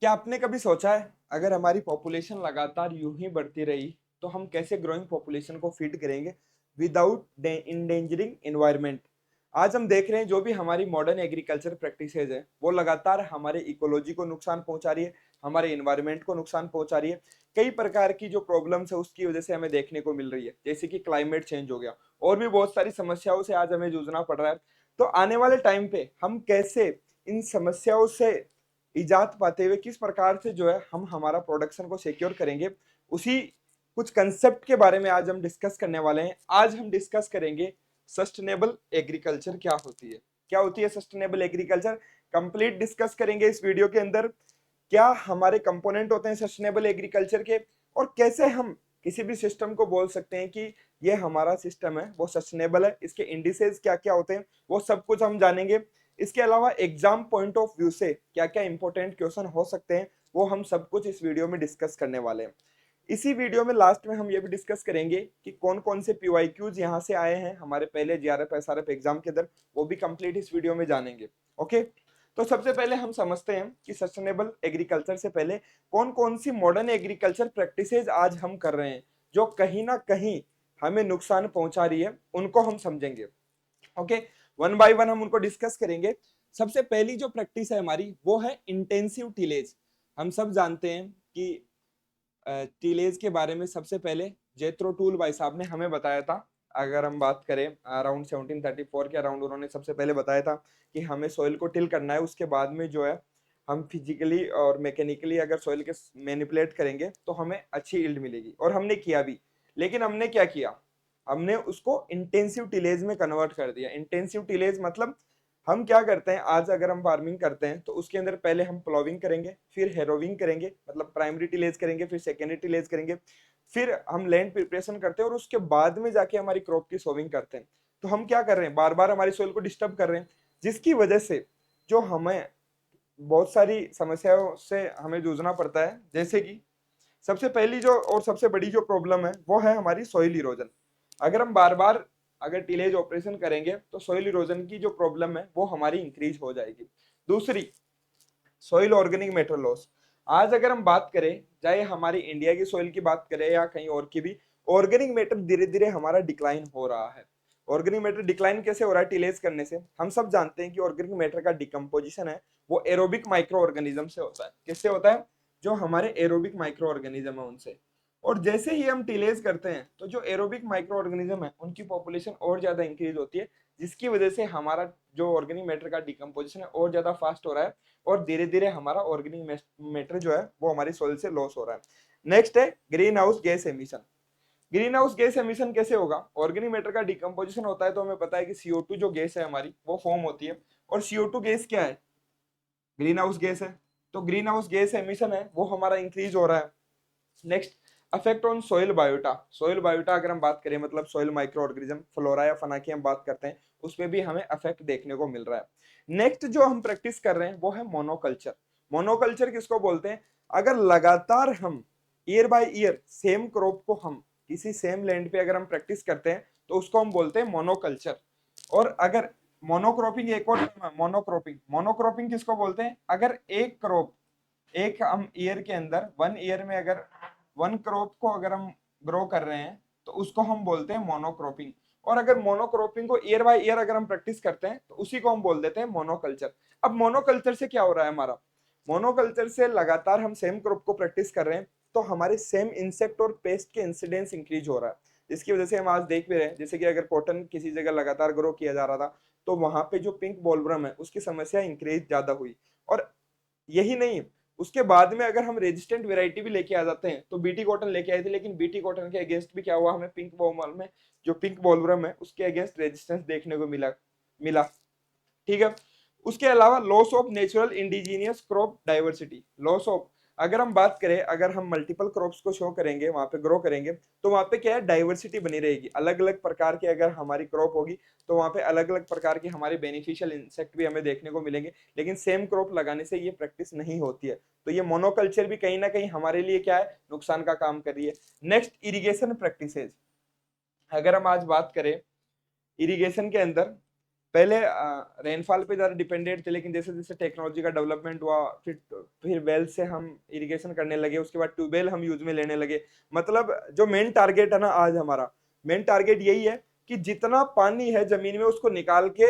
क्या आपने कभी सोचा है अगर हमारी पॉपुलेशन लगातार यूं ही बढ़ती रही तो हम कैसे ग्रोइंग पॉपुलेशन को फीड करेंगे विदाउट इंडेंजरिंग एनवायरनमेंट। आज हम देख रहे हैं जो भी हमारी मॉडर्न एग्रीकल्चर प्रैक्टिसेज है वो लगातार हमारे इकोलॉजी को नुकसान पहुंचा रही है, हमारे इन्वायरमेंट को नुकसान पहुंचा रही है। कई प्रकार की जो प्रॉब्लम्स है उसकी वजह से हमें देखने को मिल रही है, जैसे कि क्लाइमेट चेंज हो गया और भी बहुत सारी समस्याओं से आज हमें जूझना पड़ रहा है। तो आने वाले टाइम पे हम कैसे इन समस्याओं से इजात पाते हुए किस प्रकार से जो है हम हमारा प्रोडक्शन को सिक्योर करेंगे, उसी कुछ कंसेप्ट के बारे में आज हम डिस्कस करने वाले हैं। आज हम डिस्कस करेंगे सस्टेनेबल एग्रीकल्चर क्या होती है, क्या होती है सस्टेनेबल एग्रीकल्चर। कंप्लीट डिस्कस करेंगे इस वीडियो के अंदर। क्या हमारे कंपोनेंट होते हैं सस्टेनेबल एग्रीकल्चर के, और कैसे हम किसी भी सिस्टम को बोल सकते हैं कि ये हमारा सिस्टम है वो सस्टेनेबल है, इसके इंडिसेस क्या क्या होते हैं वो सब कुछ हम जानेंगे। इसके अलावा एग्जाम पॉइंट ऑफ व्यू से क्या क्या इंपॉर्टेंट क्वेश्चन हो सकते हैं वो हम सब कुछ इस वीडियो में डिस्कस करने वाले हैं। इसी वीडियो में लास्ट में हम ये भी डिस्कस करेंगे कि कौन कौन से पीवाईक्यूज यहाँ से आए हैं हमारे पहले जीआरएफ एसआरएफ एग्जाम के अंदर, वो भी कंप्लीट इस वीडियो में जानेंगे। ओके, तो सबसे पहले हम समझते हैं कि सस्टेनेबल एग्रीकल्चर से पहले कौन कौन सी मॉडर्न एग्रीकल्चर प्रैक्टिसेज आज हम कर रहे हैं जो कहीं ना कहीं हमें नुकसान पहुंचा रही है, उनको हम समझेंगे। ओके, वन बाय वन हम उनको डिस्कस करेंगे। सबसे पहली जो प्रैक्टिस है हमारी वो है इंटेंसिव टिलेज। हम सब जानते हैं कि टिलेज के बारे में सबसे पहले जेथरो टूल भाई साहब ने हमें बताया था। अगर हम बात करें अराउंड 1734 के अराउंड, उन्होंने सबसे पहले बताया था कि हमें सॉइल को टिल करना है, उसके बाद में जो है हम फिजिकली और मैकेनिकली अगर सॉइल के मैनिपुलेट करेंगे तो हमें अच्छी यील्ड मिलेगी, और हमने किया भी। लेकिन हमने क्या किया, हमने उसको इंटेंसिव टिलेज में कन्वर्ट कर दिया। इंटेंसिव टिलेज मतलब हम क्या करते हैं, आज अगर हम फार्मिंग करते हैं तो उसके अंदर पहले हम प्लॉविंग करेंगे, फिर हेरोविंग करेंगे मतलब प्राइमरी टिलेज करेंगे, फिर सेकेंडरी टिलेज करेंगे, फिर हम लैंड प्रिपरेशन करते हैं और उसके बाद में जाके हमारी क्रॉप की सोविंग करते हैं। तो हम क्या कर रहे हैं, बार बार हमारी सोइल को डिस्टर्ब कर रहे हैं, जिसकी वजह से जो हमें बहुत सारी समस्याओं से हमें जूझना पड़ता है। जैसे कि सबसे पहली जो और सबसे बड़ी जो प्रॉब्लम है वो है हमारी सॉइल इरोजन। अगर हम बार बार अगर टिलेज ऑपरेशन करेंगे तो सॉइल इरोजन की जो प्रॉब्लम है वो हमारी इंक्रीज हो जाएगी। दूसरी, सॉइल ऑर्गेनिक मैटर लॉस। आज अगर हम बात करें, चाहे हमारी इंडिया की सॉइल की बात करें या कहीं और की भी, ऑर्गेनिक मैटर धीरे धीरे हमारा डिक्लाइन हो रहा है। ऑर्गेनिक मैटर डिक्लाइन कैसे हो रहा है, टिलेज करने से। हम सब जानते हैं कि ऑर्गेनिक मैटर का डिकम्पोजिशन है वो एरोबिक माइक्रो ऑर्गेनिज्म से होता है। किससे होता है, जो हमारे एरोबिक माइक्रो ऑर्गेनिज्म है उनसे। और जैसे ही हम टिलेज करते हैं तो जो एरोबिक माइक्रो ऑर्गेनिज्म है उनकी पॉपुलेशन और ज्यादा इंक्रीज होती है, जिसकी वजह से हमारा जो ऑर्गेनिक मैटर का डिकम्पोजिशन है और ज्यादा फास्ट हो रहा है, और धीरे धीरे हमारा ऑर्गेनिक मैटर जो है वो हमारी सोइल से लॉस हो रहा है। नेक्स्ट है green house gas emission. Green house gas emission कैसे होगा, ऑर्गेनिक मैटर का डिकम्पोजिशन होता है तो हमें पता है कि CO2 जो गैस है हमारी वो फॉर्म होती है, और CO2 गैस क्या है, ग्रीन हाउस गैस है। तो ग्रीन हाउस गैस एमिशन है वो हमारा इंक्रीज हो रहा है। Next, affect on soil biota. Soil biota अगर हम बात करें मतलब सोइल माइक्रो ऑर्गेनिज्म फ्लोरा या फना की हम बात करते हैं, उसमें भी हमें अफेक्ट देखने को मिल रहा है। नेक्स्ट जो हम प्रैक्टिस कर रहे हैं वो है मोनोकल्चर। मोनोकल्चर किसको बोलते हैं, अगर लगातार हम year by year same crop को हम किसी सेम लैंड पे अगर हम प्रैक्टिस करते हैं तो उसको हम बोलते हैं मोनोकल्चर। और अगर मोनोक्रॉपिंग एक और टर्म है, मोनोक्रॉपिंग। मोनोक्रॉपिंग किसको बोलते हैं, अगर एक क्रॉप एक हम ईयर के अंदर वन ईयर में अगर वन क्रॉप को अगर हम ग्रो कर रहे हैं तो उसको हम बोलते हैं मोनोक्रॉपिंग। और अगर मोनोक्रॉपिंग को ईयर बाय ईयर अगर हम प्रैक्टिस करते हैं तो उसी को हम बोल देते हैं मोनोकल्चर। अब मोनोकल्चर से क्या हो रहा है हमारा, मोनोकल्चर से लगातार हम सेम क्रॉप को प्रैक्टिस कर रहे हैं तो हमारे सेम इंसेक्ट और पेस्ट के इंसिडेंस इंक्रीज हो रहा है, जिसकी वजह से हम आज देख भी रहे हैं। जैसे कि अगर कॉटन किसी जगह लगातार ग्रो किया जा रहा था तो वहां पे जो पिंक बॉलवर्म है उसकी समस्या इंक्रीज ज्यादा हुई। और यही नहीं, उसके बाद में अगर हम रेजिस्टेंट वैरायटी भी लेके आ जाते हैं, तो बीटी कॉटन लेके आए थे लेकिन बीटी कॉटन के अगेंस्ट भी क्या हुआ, हमें पिंक बॉलवर्म में जो पिंक बॉलवर्म है उसके अगेंस्ट रेजिस्टेंस देखने को मिला मिला ठीक है। उसके अलावा loss of natural indigenous crop diversity. Loss of, अगर हम बात करें, अगर हम मल्टीपल क्रॉप्स को शो करेंगे वहां पे ग्रो करेंगे तो वहां पे क्या है, डाइवर्सिटी बनी रहेगी। अलग अलग प्रकार की अगर हमारी क्रॉप होगी तो वहां पे अलग अलग प्रकार के हमारे बेनिफिशियल इंसेक्ट भी हमें देखने को मिलेंगे, लेकिन सेम क्रॉप लगाने से ये प्रैक्टिस नहीं होती है। तो ये मोनोकल्चर भी कहीं ना कहीं हमारे लिए क्या है, नुकसान का काम कर रही है। Next, irrigation practices. अगर हम आज बात करें इरिगेशन के अंदर, पहले रेनफॉल पे ज़्यादा डिपेंडेंट थे, लेकिन जैसे जैसे टेक्नोलॉजी का डेवलपमेंट हुआ, फिर वेल से हम इरिगेशन करने लगे, उसके बाद ट्यूबवेल हम यूज में लेने लगे। मतलब जो मेन टारगेट है ना, आज हमारा मेन टारगेट यही है कि जितना पानी है जमीन में उसको निकाल के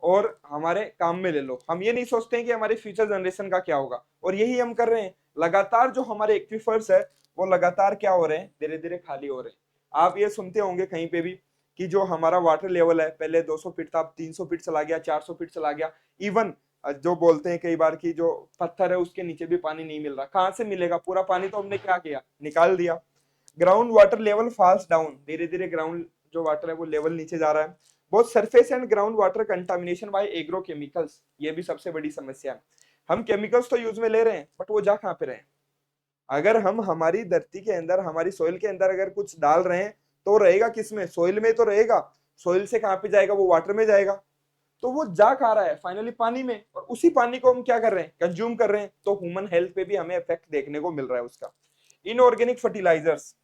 और हमारे काम में ले लो। हम ये नहीं सोचते हैं कि हमारे फ्यूचर जनरेशन का क्या होगा, और यही हम कर रहे हैं। लगातार जो हमारे एक्वीफर्स है वो लगातार क्या हो रहे हैं, धीरे धीरे खाली हो रहे हैं। आप ये सुनते होंगे कहीं पे भी कि जो हमारा वाटर लेवल है पहले 200 फीट था, अब 300 फीट चला गया, 400 फीट चला गया। इवन जो बोलते हैं कई बार कि जो पत्थर है उसके नीचे भी पानी नहीं मिल रहा। कहाँ से मिलेगा? पूरा पानी तो हमने क्या किया, निकाल दिया। Ground water level falls down, धीरे धीरे ग्राउंड जो वाटर है वो लेवल नीचे जा रहा है। बहुत surface and ground water contamination by agro chemicals, ये भी सबसे बड़ी समस्या है। हम केमिकल्स तो यूज में ले रहे हैं, बट वो जा कहाँ पे रहे हैं? अगर हम हमारी धरती के अंदर, हमारी सोइल के अंदर अगर कुछ डाल रहे हैं तो रहेगा किसमें? सोइल में तो रहेगा। सोइल से कहाँ पे जाएगा? वो वाटर में जाएगा। तो वो जा कहाँ रहा है? फाइनली पानी में। और उसी पानी को हम क्या कर रहे हैं? कंज्यूम कर रहे हैं। तो ह्यूमन हेल्थ पे भी हमें इफेक्ट देखने को मिल रहा है उसका। इनऑर्गेनिक फर्टिलाइजर्स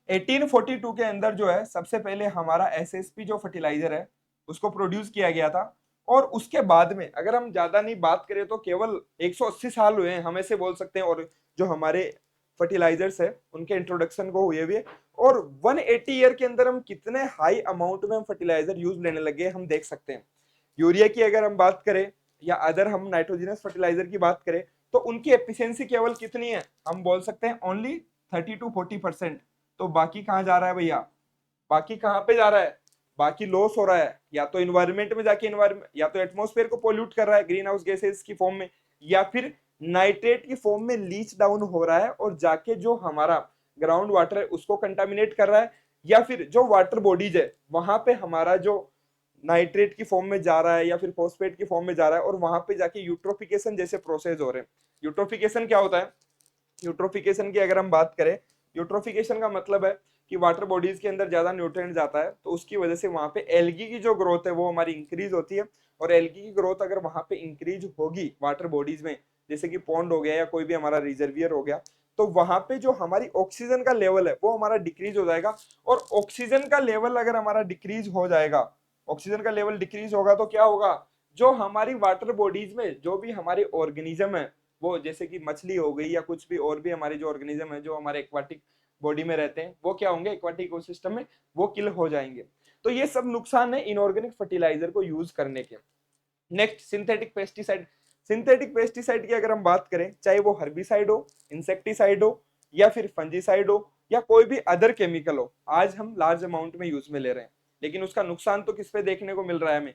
1842 के अंदर जो है सबसे पहले हमारा एसएसपी जो फर्टिलाइजर है उसको प्रोड्यूस किया गया था। और उसके बाद में अगर हम ज्यादा नहीं बात करें तो केवल 180 साल हुए हैं, हम ऐसे बोल सकते हैं। और जो हमारे फर्टिलाइजर्स है उनके इंट्रोडक्शन को हुए हुए, और 180 ईयर के अंदर हम कितने हाई अमाउंट में हम फर्टिलाइजर यूज लेने लगे हम देख सकते हैं। यूरिया की अगर हम बात करें या अदर हम नाइट्रोजनस फर्टिलाइजर की बात करें तो उनकी एफिशिएंसी केवल कितनी है? हम बोल सकते हैं ओनली 30 to 40%। तो बाकी कहाँ जा रहा है भैया? बाकी कहाँ पे जा रहा है? बाकी लॉस हो रहा है, या तो इन्वायरमेंट में जाके, इन्वायरमेंट या तो एटमॉस्फेयर को पोल्यूट कर रहा है ग्रीन हाउस गैसेस की फॉर्म में, या फिर नाइट्रेट की फॉर्म में लीच डाउन हो रहा है और जाके जो हमारा ग्राउंड वाटर है उसको कंटामिनेट कर रहा है, या फिर जो वाटर बॉडीज है वहां पे हमारा जो नाइट्रेट की फॉर्म में जा रहा है या फिर फॉस्फेट की फॉर्म में जा रहा है, और वहां पे जाके यूट्रोफिकेशन जैसे प्रोसेस हो रहे हैं। यूट्रोफिकेशन क्या होता है? यूट्रोफिकेशन की अगर हम बात करें, यूट्रोफिकेशन का मतलब है कि वाटर बॉडीज के अंदर ज्यादा न्यूट्रिएंट जाता है, तो उसकी वजह से वहां पे एल्गी की जो ग्रोथ है वो हमारी इंक्रीज होती है। और एल्गी की ग्रोथ अगर वहां पे इंक्रीज होगी वाटर बॉडीज में, जैसे कि पॉन्ड हो गया या कोई भी हमारा रिजर्वियर हो गया, तो वहां पे जो हमारी ऑक्सीजन का लेवल है वो हमारा डिक्रीज हो जाएगा। और ऑक्सीजन का लेवल अगर हमारा डिक्रीज हो जाएगा, ऑक्सीजन का लेवल डिक्रीज होगा तो क्या होगा? जो हमारी वाटर बॉडीज में जो भी हमारे ऑर्गेनिज्म है, वो जैसे कि मछली हो गई या कुछ भी और भी हमारे जो ऑर्गेनिज्म है जो हमारे एक्वाटिक बॉडी में रहते हैं, वो क्या होंगे? एक्वाटिक इकोसिस्टम में वो किल हो जाएंगे। तो ये सब नुकसान है इनऑर्गेनिक फर्टिलाइजर को यूज करने के। Next, synthetic pesticide. Synthetic pesticide की अगर हम बात करें, चाहे वो हर्बिसाइड हो, इंसेक्टिसाइड हो, या फिर फंजीसाइड हो, या कोई भी अदर केमिकल हो, आज हम लार्ज अमाउंट में यूज में ले रहे हैं। लेकिन उसका नुकसान तो किस पे देखने को मिल रहा है? हमें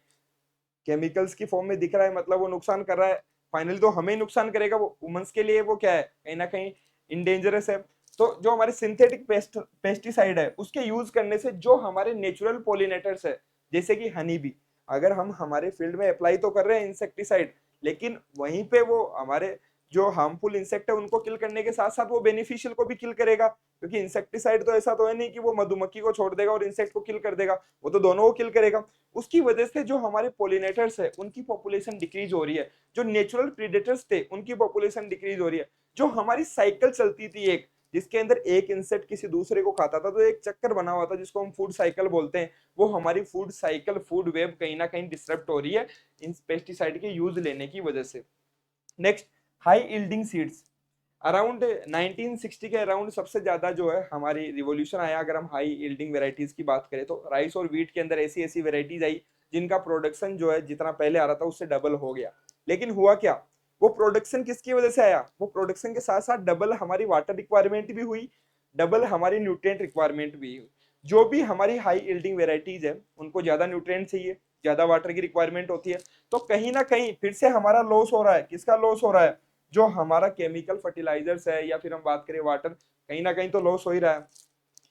केमिकल्स की फॉर्म में दिख रहा है, मतलब वो नुकसान कर रहा है। फाइनली तो हमें ही नुकसान करेगा। वो वुमेन्स के लिए वो क्या है, कहीं ना कहीं इंडेंजरस है। तो जो हमारे सिंथेटिक पेस्टिसाइड है उसके यूज करने से जो हमारे नेचुरल पोलिनेटर्स है, जैसे कि हनी बी, अगर हम हमारे फील्ड में अप्लाई तो कर रहे हैं इंसेक्टिसाइड, लेकिन वहीं पे वो हमारे जो हार्मफुल इंसेक्ट है उनको किल करने के साथ साथ वो बेनिफिशियल को भी किल करेगा। क्योंकि इंसेक्टिसाइड तो ऐसा तो है नहीं कि वो मधुमक्खी को छोड़ देगा और इंसेक्ट को किल कर देगा, वो तो दोनों को किल करेगा। उसकी वजह से जो हमारे पोलिनेटर्स है उनकी पॉपुलेशन डिक्रीज हो रही है। जो नेचुरल प्रीडेटर्स थे उनकी पॉपुलेशन डिक्रीज हो रही है। जो हमारी साइकिल चलती थी एक, जिसके अंदर एक इंसेक्ट किसी दूसरे को खाता था, तो एक चक्कर बना हुआ था जिसको हम फूड साइकिल बोलते हैं, वो हमारी फूड साइकिल, फूड वेब कहीं ना कहीं डिस्टर्ब हो रही है इन पेस्टिसाइड के यूज लेने की वजह से। Next, high yielding seeds. Around 1960 के अराउंड सबसे ज्यादा जो है हमारी रिवॉल्यूशन आया। अगर हम हाई यील्डिंग वेराइटीज की बात करें तो राइस और व्हीट के अंदर ऐसी ऐसी वेराइटीज आई जिनका प्रोडक्शन जो है जितना पहले आ रहा था उससे डबल हो गया। लेकिन हुआ क्या? वो प्रोडक्शन किसकी वजह से आया? वो प्रोडक्शन के साथ साथ डबल हमारी वाटर रिक्वायरमेंट भी हुई, डबल हमारी न्यूट्रिएंट रिक्वायरमेंट भी हुई। जो भी हमारी हाई यील्डिंग वेराइटीज है उनको ज्यादा न्यूट्रिएंट चाहिए, ज्यादा वाटर की रिक्वायरमेंट होती है। तो कहीं ना कहीं फिर से हमारा लॉस हो रहा है। किसका लॉस हो रहा है? जो हमारा केमिकल फर्टिलाइजर्स है या फिर हम बात करें वाटर, कहीं ना कहीं तो लॉस हो ही रहा है।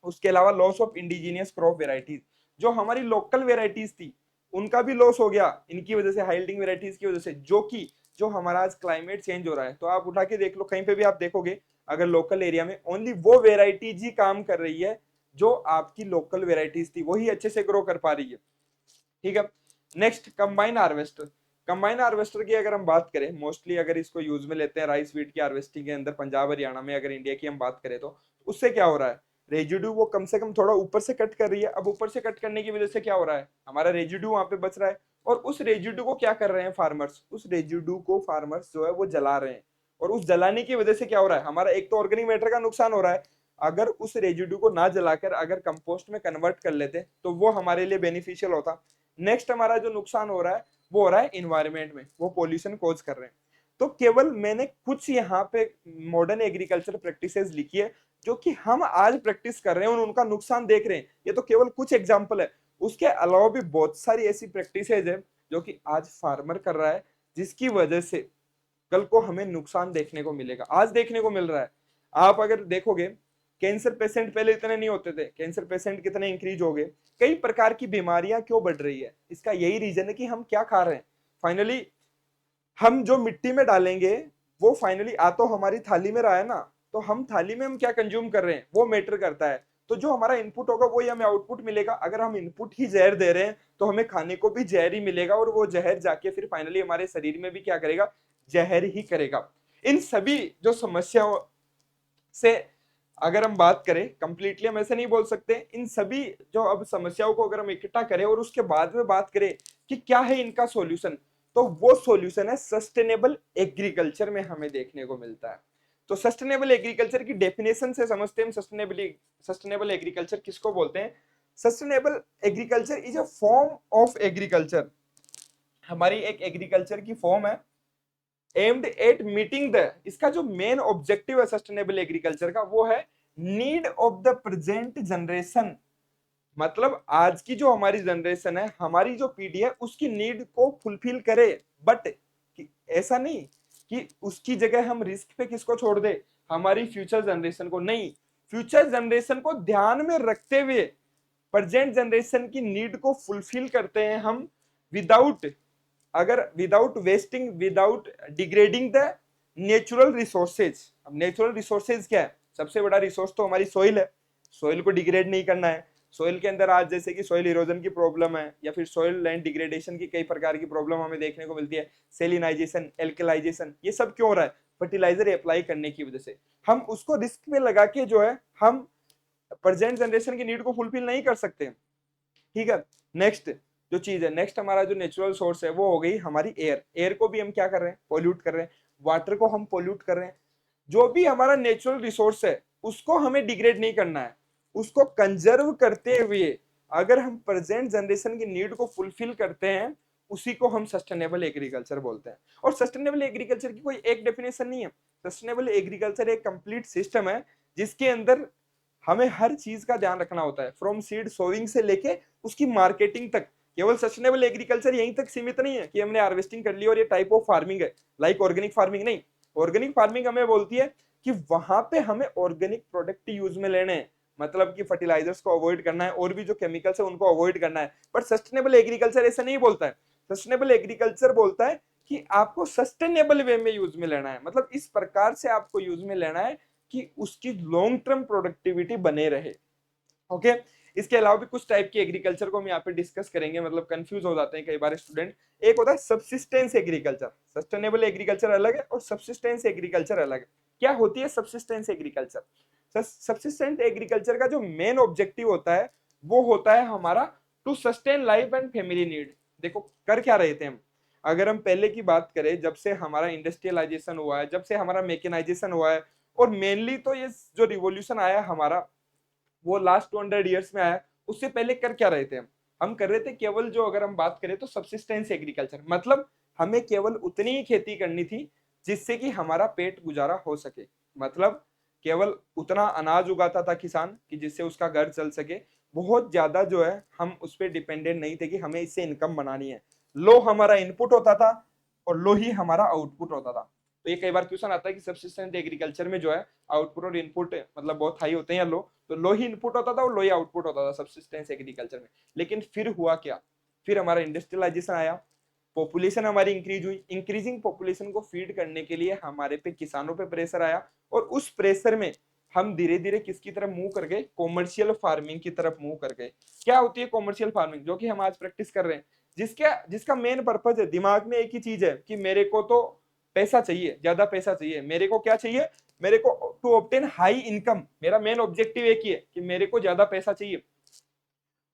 उसके अलावा loss of indigenous crop varieties, जो हमारी लोकल वेराइटीज थी उनका भी लॉस हो गया इनकी वजह से, हाइल्डिंग वेराइटीज की वजह से। जो कि जो हमारा आज क्लाइमेट चेंज हो रहा है, तो आप उठा के देख लो कहीं पे भी आप देखोगे, अगर लोकल एरिया में ओनली वो वेराइटीज ही काम कर रही है जो आपकी लोकल वेराइटीज थी, वही अच्छे से ग्रो कर पा रही है। ठीक है। Next, combine harvester. Combine harvester की अगर हम बात करें, मोस्टली अगर इसको यूज में लेते हैं राइस व्हीट की हार्वेस्टिंग के अंदर पंजाब हरियाणा में, अगर इंडिया की हम बात करें तो उससे क्या हो रहा है? रेजिड्यू वो कम से कम थोड़ा ऊपर से कट कर रही है। अब ऊपर से कट करने की वजह से क्या हो रहा है, हमारा रेजिड्यू वहां पे बच रहा है, और उस रेजिड्यू को क्या कर रहे हैं फार्मर्स, उस रेजिड्यू को फार्मर्स जो है वो जला रहे हैं। और उस जलाने की वजह से क्या हो रहा है, हमारा एक तो ऑर्गेनिक मैटर का नुकसान हो रहा है। अगर उस रेजिड्यू को ना जलाकर अगर कंपोस्ट में कन्वर्ट कर लेते तो वो हमारे लिए बेनिफिशियल होता। नेक्स्ट हमारा जो नुकसान हो रहा है वो हो रहा है इन्वायरमेंट में, वो पोल्यूशन कॉज कर रहे हैं। तो केवल मैंने कुछ यहाँ पे मॉडर्न एग्रीकल्चर प्रैक्टिसेस लिखी है जो कि हम आज प्रैक्टिस कर रहे हैं और उनका नुकसान देख रहे हैं। ये तो केवल कुछ एग्जाम्पल है, उसके अलावा भी बहुत सारी ऐसी प्रैक्टिसेज है जो कि आज फार्मर कर रहा है, जिसकी वजह से कल को हमें नुकसान देखने को मिलेगा, आज देखने को मिल रहा है। आप अगर देखोगे कैंसर पेशेंट पहले इतने नहीं होते थे, कैंसर पेशेंट कितने इंक्रीज हो गए, कई प्रकार की बीमारियां क्यों बढ़ रही है, इसका यही रीजन है कि हम क्या खा रहे हैं। फाइनली हम जो मिट्टी में डालेंगे वो फाइनली आ तो हमारी थाली में रहा है ना, तो हम थाली में हम क्या कंज्यूम कर रहे हैं वो मैटर करता है। तो जो हमारा इनपुट होगा वही हमें आउटपुट मिलेगा। अगर हम इनपुट ही जहर दे रहे हैं तो हमें खाने को भी जहर ही मिलेगा, और वो जहर जाके फिर फाइनली हमारे शरीर में भी क्या करेगा, जहर ही करेगा। इन सभी जो समस्याओं से अगर हम बात करें कंप्लीटली, हम ऐसे नहीं बोल सकते, इन सभी जो अब समस्याओं को अगर हम इकट्ठा करें और उसके बाद में बात करें कि क्या है इनका सॉल्यूशन, तो वो सॉल्यूशन है सस्टेनेबल एग्रीकल्चर में हमें देखने को मिलता है। तो सस्टेनेबल एग्रीकल्चर की डेफिनेशन से समझते हैं सस्टेनेबल एग्रीकल्चर किसको बोलते हैं। Sustainable agriculture is a form of agriculture, हमारी एक एग्रीकल्चर की फॉर्म है एम्ड एट मीटिंग द, इसका जो मेन ऑब्जेक्टिव है सस्टेनेबल एग्रीकल्चर का वो है need of the present generation. मतलब आज की जो हमारी जनरेशन है, हमारी जो पीढ़ी है, उसकी नीड को फुलफिल करे। बट ऐसा नहीं कि उसकी जगह हम रिस्क पे किसको छोड़ दे, हमारी फ्यूचर जनरेशन को। नहीं, फ्यूचर जनरेशन को ध्यान में रखते हुए प्रेजेंट जनरेशन की नीड को फुलफिल करते हैं हम, without without wasting, without degrading the natural resources. अब नेचुरल रिसोर्सेज क्या है, सबसे बड़ा रिसोर्स तो हमारी सोइल है, सोइल को डिग्रेड नहीं करना है। सोइल के अंदर आज जैसे कि सोइल इरोजन की प्रॉब्लम है, या फिर सोइल लैंड डिग्रेडेशन की कई प्रकार की प्रॉब्लम हमें देखने को मिलती है, सेलिनाइजेशन, एल्कलाइजेशन, ये सब क्यों हो रहा है, फर्टिलाइजर अप्लाई करने की वजह से। हम उसको रिस्क में लगा के जो है हम प्रेजेंट जनरेशन की नीड को फुलफिल नहीं कर सकते। ठीक है, नेक्स्ट जो चीज है, नेक्स्ट हमारा जो नेचुरल सोर्स है वो हो गई हमारी एयर। एयर को भी हम क्या कर रहे हैं, पोल्यूट कर रहे हैं, वाटर को हम पोल्यूट कर रहे हैं। जो भी हमारा नेचुरल रिसोर्स है उसको हमें डिग्रेड नहीं करना है, उसको कंजर्व करते हुए अगर हम प्रेजेंट जनरेशन की नीड को फुलफिल करते हैं, उसी को हम सस्टेनेबल एग्रीकल्चर बोलते हैं। और सस्टेनेबल एग्रीकल्चर की कोई एक डेफिनेशन नहीं है, सस्टेनेबल एग्रीकल्चर एक कंप्लीट सिस्टम है जिसके अंदर हमें हर चीज का ध्यान रखना होता है, फ्रॉम सीड सोइंग से लेके उसकी मार्केटिंग तक। केवल सस्टेनेबल एग्रीकल्चर यहीं तक सीमित नहीं है कि हमने हार्वेस्टिंग कर ली और ये टाइप ऑफ फार्मिंग है, लाइक ऑर्गेनिक फार्मिंग। नहीं, ऑर्गेनिक फार्मिंग हमें बोलती है कि वहां पे हमें ऑर्गेनिक प्रोडक्ट यूज में लेने हैं, मतलब कि फर्टिलाइजर्स को अवॉइड करना है और भी जो केमिकल्स है उनको अवॉइड करना है। बट सस्टेनेबल एग्रीकल्चर ऐसा नहीं बोलता है, सस्टेनेबल एग्रीकल्चर बोलता है कि आपको सस्टेनेबल वे में यूज में लेना है, मतलब इस प्रकार से आपको यूज में लेना है कि उसकी लॉन्ग टर्म प्रोडक्टिविटी बने रहे। ओके, इसके अलावा भी कुछ टाइप की एग्रीकल्चर को हम यहाँ पे डिस्कस करेंगे, मतलब कंफ्यूज हो जाते हैं कई बार स्टूडेंट। एक होता है सब्सिस्टेंस एग्रीकल्चर, सस्टेनेबल एग्रीकल्चर अलग है और सब्सिस्टेंस एग्रीकल्चर अलग है। क्या होती है सब्सिस्टेंस एग्रीकल्चर? सब्सिस्टेंट एग्रीकल्चर का जो मेन ऑब्जेक्टिव होता है वो होता है हमारा to sustain life and family need. देखो कर क्या रहे थे हम, अगर हम पहले की बात करें, जब से हमारा इंडस्ट्रियलाइजेशन हुआ है, जब से हमारा मैकेनाइजेशन हुआ है, और मेनली तो ये जो रिवॉल्यूशन आया हमारा वो लास्ट 200 ईयर्स में आया, उससे पहले कर क्या रहे थे हम कर रहे थे केवल, जो अगर हम बात करें तो सब्सिस्टेंस एग्रीकल्चर, मतलब हमें केवल उतनी ही खेती करनी थी जिससे कि हमारा पेट गुजारा हो सके। मतलब केवल उतना अनाज उगाता था किसान कि जिससे उसका घर चल सके। बहुत ज्यादा जो है हम उस पर डिपेंडेंट नहीं थे कि हमें इससे इनकम बनानी है। लो हमारा इनपुट होता था और लो ही हमारा आउटपुट होता था। तो ये कई बार क्वेश्चन आता है कि सब्सिस्टेंट एग्रीकल्चर में जो है आउटपुट और इनपुट मतलब बहुत हाई होते हैं या लो, तो लो ही इनपुट होता था और लो ही आउटपुट होता था सब्सिस्टेंस एग्रीकल्चर में। लेकिन फिर हुआ क्या, फिर हमारा इंडस्ट्रियलाइजेशन आया, पॉपुलेशन हमारी इंक्रीज हुई, इंक्रीजिंग पॉपुलेशन को फीड करने के लिए हमारे पे किसानों पे प्रेशर आया, और उस प्रेशर में हम धीरे धीरे किसकी तरफ मूव कर गए, कॉमर्शियल फार्मिंग की तरफ मूव कर गए। क्या होती है कॉमर्शियल फार्मिंग, जो कि हम आज प्रैक्टिस कर रहे हैं, जिसका मेन पर्पज है, दिमाग में एक ही चीज है कि मेरे को तो पैसा चाहिए, ज्यादा पैसा चाहिए, मेरे को क्या चाहिए, मेरे को टू ऑब्टेन हाई इनकम, मेरा मेन ऑब्जेक्टिव एक ही है कि मेरे को ज्यादा पैसा चाहिए,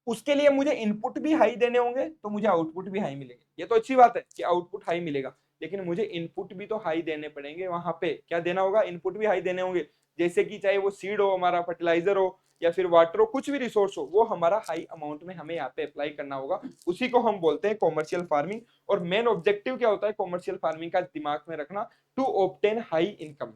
उसके लिए मुझे इनपुट भी हाई देने होंगे तो मुझे आउटपुट भी हाई मिलेगा। ये तो अच्छी बात है कि आउटपुट हाई मिलेगा, लेकिन मुझे इनपुट भी तो हाई देने पड़ेंगे। वहां पे क्या देना होगा, इनपुट भी हाई देने होंगे। जैसे कि चाहे वो सीड हो, हमारा फर्टिलाइजर हो, या फिर वाटर हो, कुछ भी रिसोर्स हो, वो हमारा हाई अमाउंट में हमें यहाँ पे अप्लाई करना होगा। उसी को हम बोलते हैं कॉमर्शियल फार्मिंग। और मेन ऑब्जेक्टिव क्या होता है कॉमर्शियल फार्मिंग का, दिमाग में रखना, to obtain high income.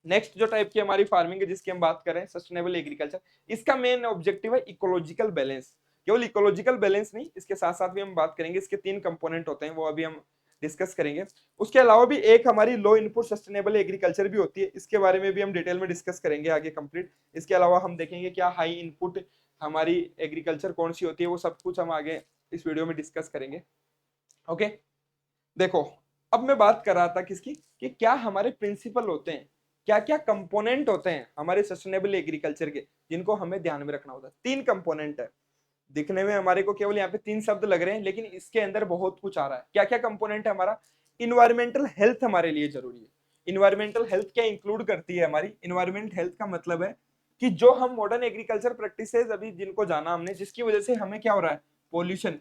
Next जो टाइप की हमारी फार्मिंग है जिसकी हम बात करें, सस्टेनेबल एग्रीकल्चर, इसका मेन ऑब्जेक्टिव है इकोलॉजिकल बैलेंस। केवल इकोलॉजिकल बैलेंस नहीं, इसके साथ साथ भी हम बात करेंगे, इसके 3 कंपोनेंट होते हैं, वो अभी हम डिस्कस करेंगे। उसके अलावा भी एक हमारी लो इनपुट सस्टेनेबल एग्रीकल्चर भी होती है, इसके बारे में भी हम डिटेल में डिस्कस करेंगे आगे कंप्लीट। इसके अलावा हम देखेंगे क्या हाई इनपुट हमारी एग्रीकल्चर कौन सी होती है, वो सब कुछ हम आगे इस वीडियो में डिस्कस करेंगे। ओके, देखो अब मैं बात कर रहा था किसकी, कि क्या हमारे प्रिंसिपल होते हैं, क्या क्या कंपोनेंट होते हैं हमारे सस्टेनेबल एग्रीकल्चर के, जिनको हमें ध्यान में रखना होता है। 3 कंपोनेंट है, दिखने में हमारे को केवल यहाँ पे 3 शब्द लग रहे हैं, लेकिन इसके अंदर बहुत कुछ आ रहा है। क्या क्या कंपोनेंट है हमारा, इन्वायरमेंटल हेल्थ हमारे लिए जरूरी है। इन्वायरमेंटल हेल्थ क्या इंक्लूड करती है हमारी, इन्वायरमेंट हेल्थ का मतलब है कि जो हम मॉडर्न एग्रीकल्चर प्रैक्टिसेस अभी जिनको जाना हमने, जिसकी वजह से हमें क्या हो रहा है, पोल्यूशन,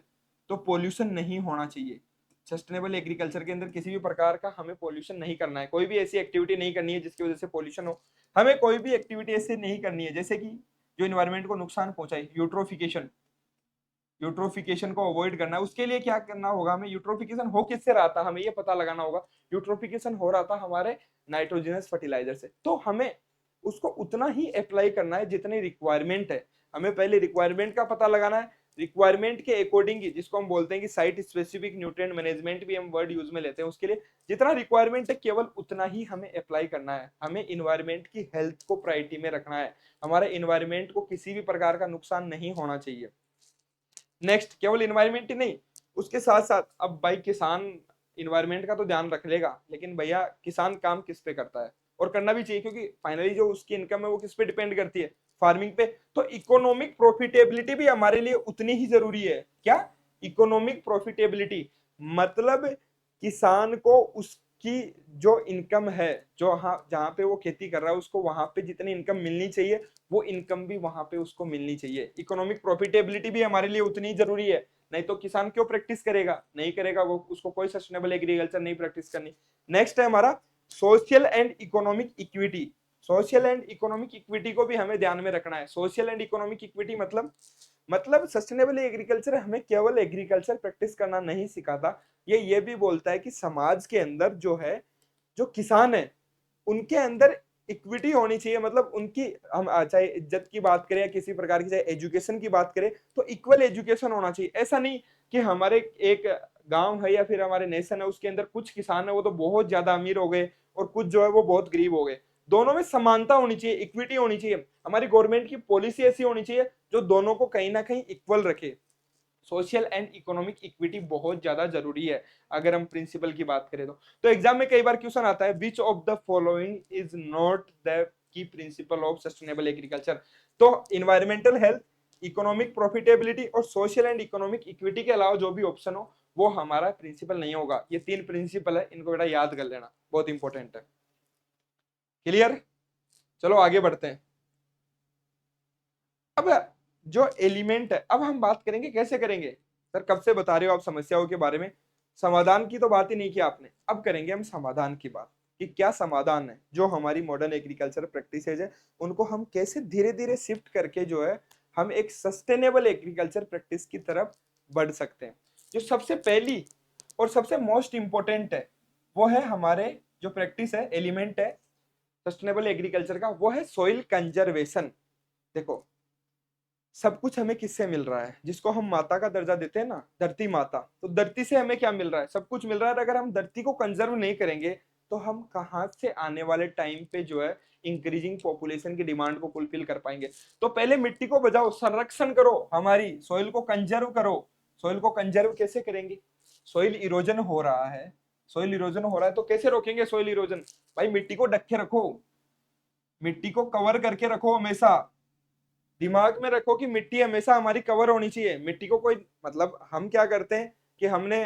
तो पोल्यूशन नहीं होना चाहिए। सस्टेनेबल एग्रीकल्चर के अंदर किसी भी प्रकार का हमें पोल्यूशन नहीं करना है, कोई भी ऐसी एक्टिविटी नहीं करनी है जिसकी वजह से पोल्यूशन हो। हमें कोई भी एक्टिविटी ऐसे नहीं करनी है जैसे कि जो इन्वायरमेंट को नुकसान पहुंचाए, यूट्रोफिकेशन, यूट्रोफिकेशन को अवॉइड करना है। उसके लिए क्या करना होगा हमें, यूट्रोफिकेशन हो किससे रहा था हमें ये पता लगाना होगा। यूट्रोफिकेशन हो रहा था हमारे नाइट्रोजनस फर्टिलाइजर से, तो हमें उसको उतना ही अप्लाई करना है जितनी रिक्वायरमेंट है। हमें पहले रिक्वायरमेंट का पता लगाना है, रिक्वायरमेंट के अकॉर्डिंग ही, जिसको हम बोलते हैं कि साइट स्पेसिफिक न्यूट्रिएंट मैनेजमेंट भी हम वर्ड यूज में लेते हैं, उसके लिए जितना रिक्वायरमेंट है केवल उतना ही हमें अप्लाई करना है। हमें इन्वायरमेंट की हेल्थ को प्रायोरिटी में रखना है, हमारे इन्वायरमेंट को किसी भी प्रकार का नुकसान नहीं होना चाहिए। नेक्स्ट, केवल इन्वायरमेंट ही नहीं, उसके साथ साथ अब भाई किसान इन्वायरमेंट का तो ध्यान रख लेगा, लेकिन भैया किसान काम किस पे करता है, और करना भी चाहिए, क्योंकि फाइनली जो उसकी इनकम है वो किस पे डिपेंड करती है, फार्मिंग पे। तो इकोनॉमिक प्रॉफिटेबिलिटी भी हमारे लिए उतनी ही जरूरी है। क्या, इकोनॉमिक प्रॉफिटेबिलिटी मतलब किसान को उसकी जो इनकम है, जो हाँ जहाँ पे वो खेती कर रहा है उसको वहां पे जितनी इनकम मिलनी चाहिए, वो इनकम भी वहां पे उसको मिलनी चाहिए। इकोनॉमिक प्रॉफिटेबिलिटी भी हमारे लिए उतनी ही जरूरी है, नहीं तो किसान क्यों प्रैक्टिस करेगा, नहीं करेगा वो, उसको कोई सस्टेनेबल एग्रीकल्चर नहीं प्रैक्टिस करनी। नेक्स्ट है हमारा social and economic equity. Social and economic equity को भी हमें ध्यान में रखना है। सोशल एंड इकोनॉमिक इक्विटी मतलब सस्टेनेबल एग्रीकल्चर हमें केवल एग्रीकल्चर प्रैक्टिस करना नहीं सिखाता, ये भी बोलता है कि समाज के अंदर जो है, जो किसान है, उनके अंदर इक्विटी होनी चाहिए। मतलब उनकी, हम चाहे इज्जत की बात करें या किसी प्रकार की चाहे एजुकेशन की बात करें, तो इक्वल एजुकेशन होना चाहिए। ऐसा नहीं कि हमारे एक गांव है या फिर हमारे नेशन है उसके अंदर कुछ किसान है वो तो बहुत ज्यादा अमीर हो गए और कुछ जो है वो बहुत गरीब हो गए। दोनों में समानता होनी चाहिए, इक्विटी होनी चाहिए। हमारी गवर्नमेंट की पॉलिसी ऐसी होनी चाहिए जो दोनों को कहीं ना कहीं इक्वल रखे। सोशल एंड इकोनॉमिक इक्विटी बहुत ज्यादा जरूरी है अगर हम प्रिंसिपल की बात करें तो एग्जाम में कई बार क्वेश्चन आता है, विच of the following is not the key principle of sustainable agriculture. तो इन्वायरमेंटल हेल्थ, इकोनॉमिक प्रॉफिटेबिलिटी और सोशल एंड इकोनॉमिक इक्विटी के अलावा जो भी ऑप्शन हो वो हमारा प्रिंसिपल नहीं होगा। ये 3 प्रिंसिपल है, इनको बेटा याद कर लेना, बहुत इंपॉर्टेंट है। क्लियर, चलो आगे बढ़ते हैं। अब जो एलिमेंट है, अब हम बात करेंगे कैसे करेंगे। सर कब से बता रहे हो आप समस्याओं के बारे में, समाधान की तो बात ही नहीं की आपने। अब करेंगे हम समाधान की बात, कि क्या समाधान है जो हमारी मॉडर्न एग्रीकल्चर प्रैक्टिसेज है, उनको हम कैसे धीरे धीरे शिफ्ट करके जो है हम एक सस्टेनेबल एग्रीकल्चर प्रैक्टिस की तरफ बढ़ सकते हैं। जो सबसे पहली और सबसे मोस्ट इंपॉर्टेंट है वो है हमारे जो प्रैक्टिस है, एलिमेंट है सस्टेनेबल एग्रीकल्चर का, वो है सॉइल कंजर्वेशन। देखो सब कुछ हमें किससे मिल रहा है, जिसको हम माता का दर्जा देते हैं ना, धरती माता, तो धरती से हमें क्या मिल रहा है, सब कुछ मिल रहा है। अगर हम धरती को कंजर्व नहीं करेंगे तो हम कहाँ से आने वाले टाइम पे जो है इंक्रीजिंग पॉपुलेशन की डिमांड को फुलफिल कर पाएंगे। तो पहले मिट्टी को बचाओ, संरक्षण करो, हमारी सोइल को कंजर्व करो। सोइल को कंजर्व कैसे करेंगे, सोइल इरोजन हो रहा है, सोइल इरोजन हो रहा है तो कैसे रोकेंगे सोइल इरोजन, भाई मिट्टी को ढक के रखो, मिट्टी को कवर करके रखो हमेशा। दिमाग में रखो कि मिट्टी हमेशा हमारी कवर होनी चाहिए। मिट्टी को कोई, मतलब हम क्या करते हैं कि हमने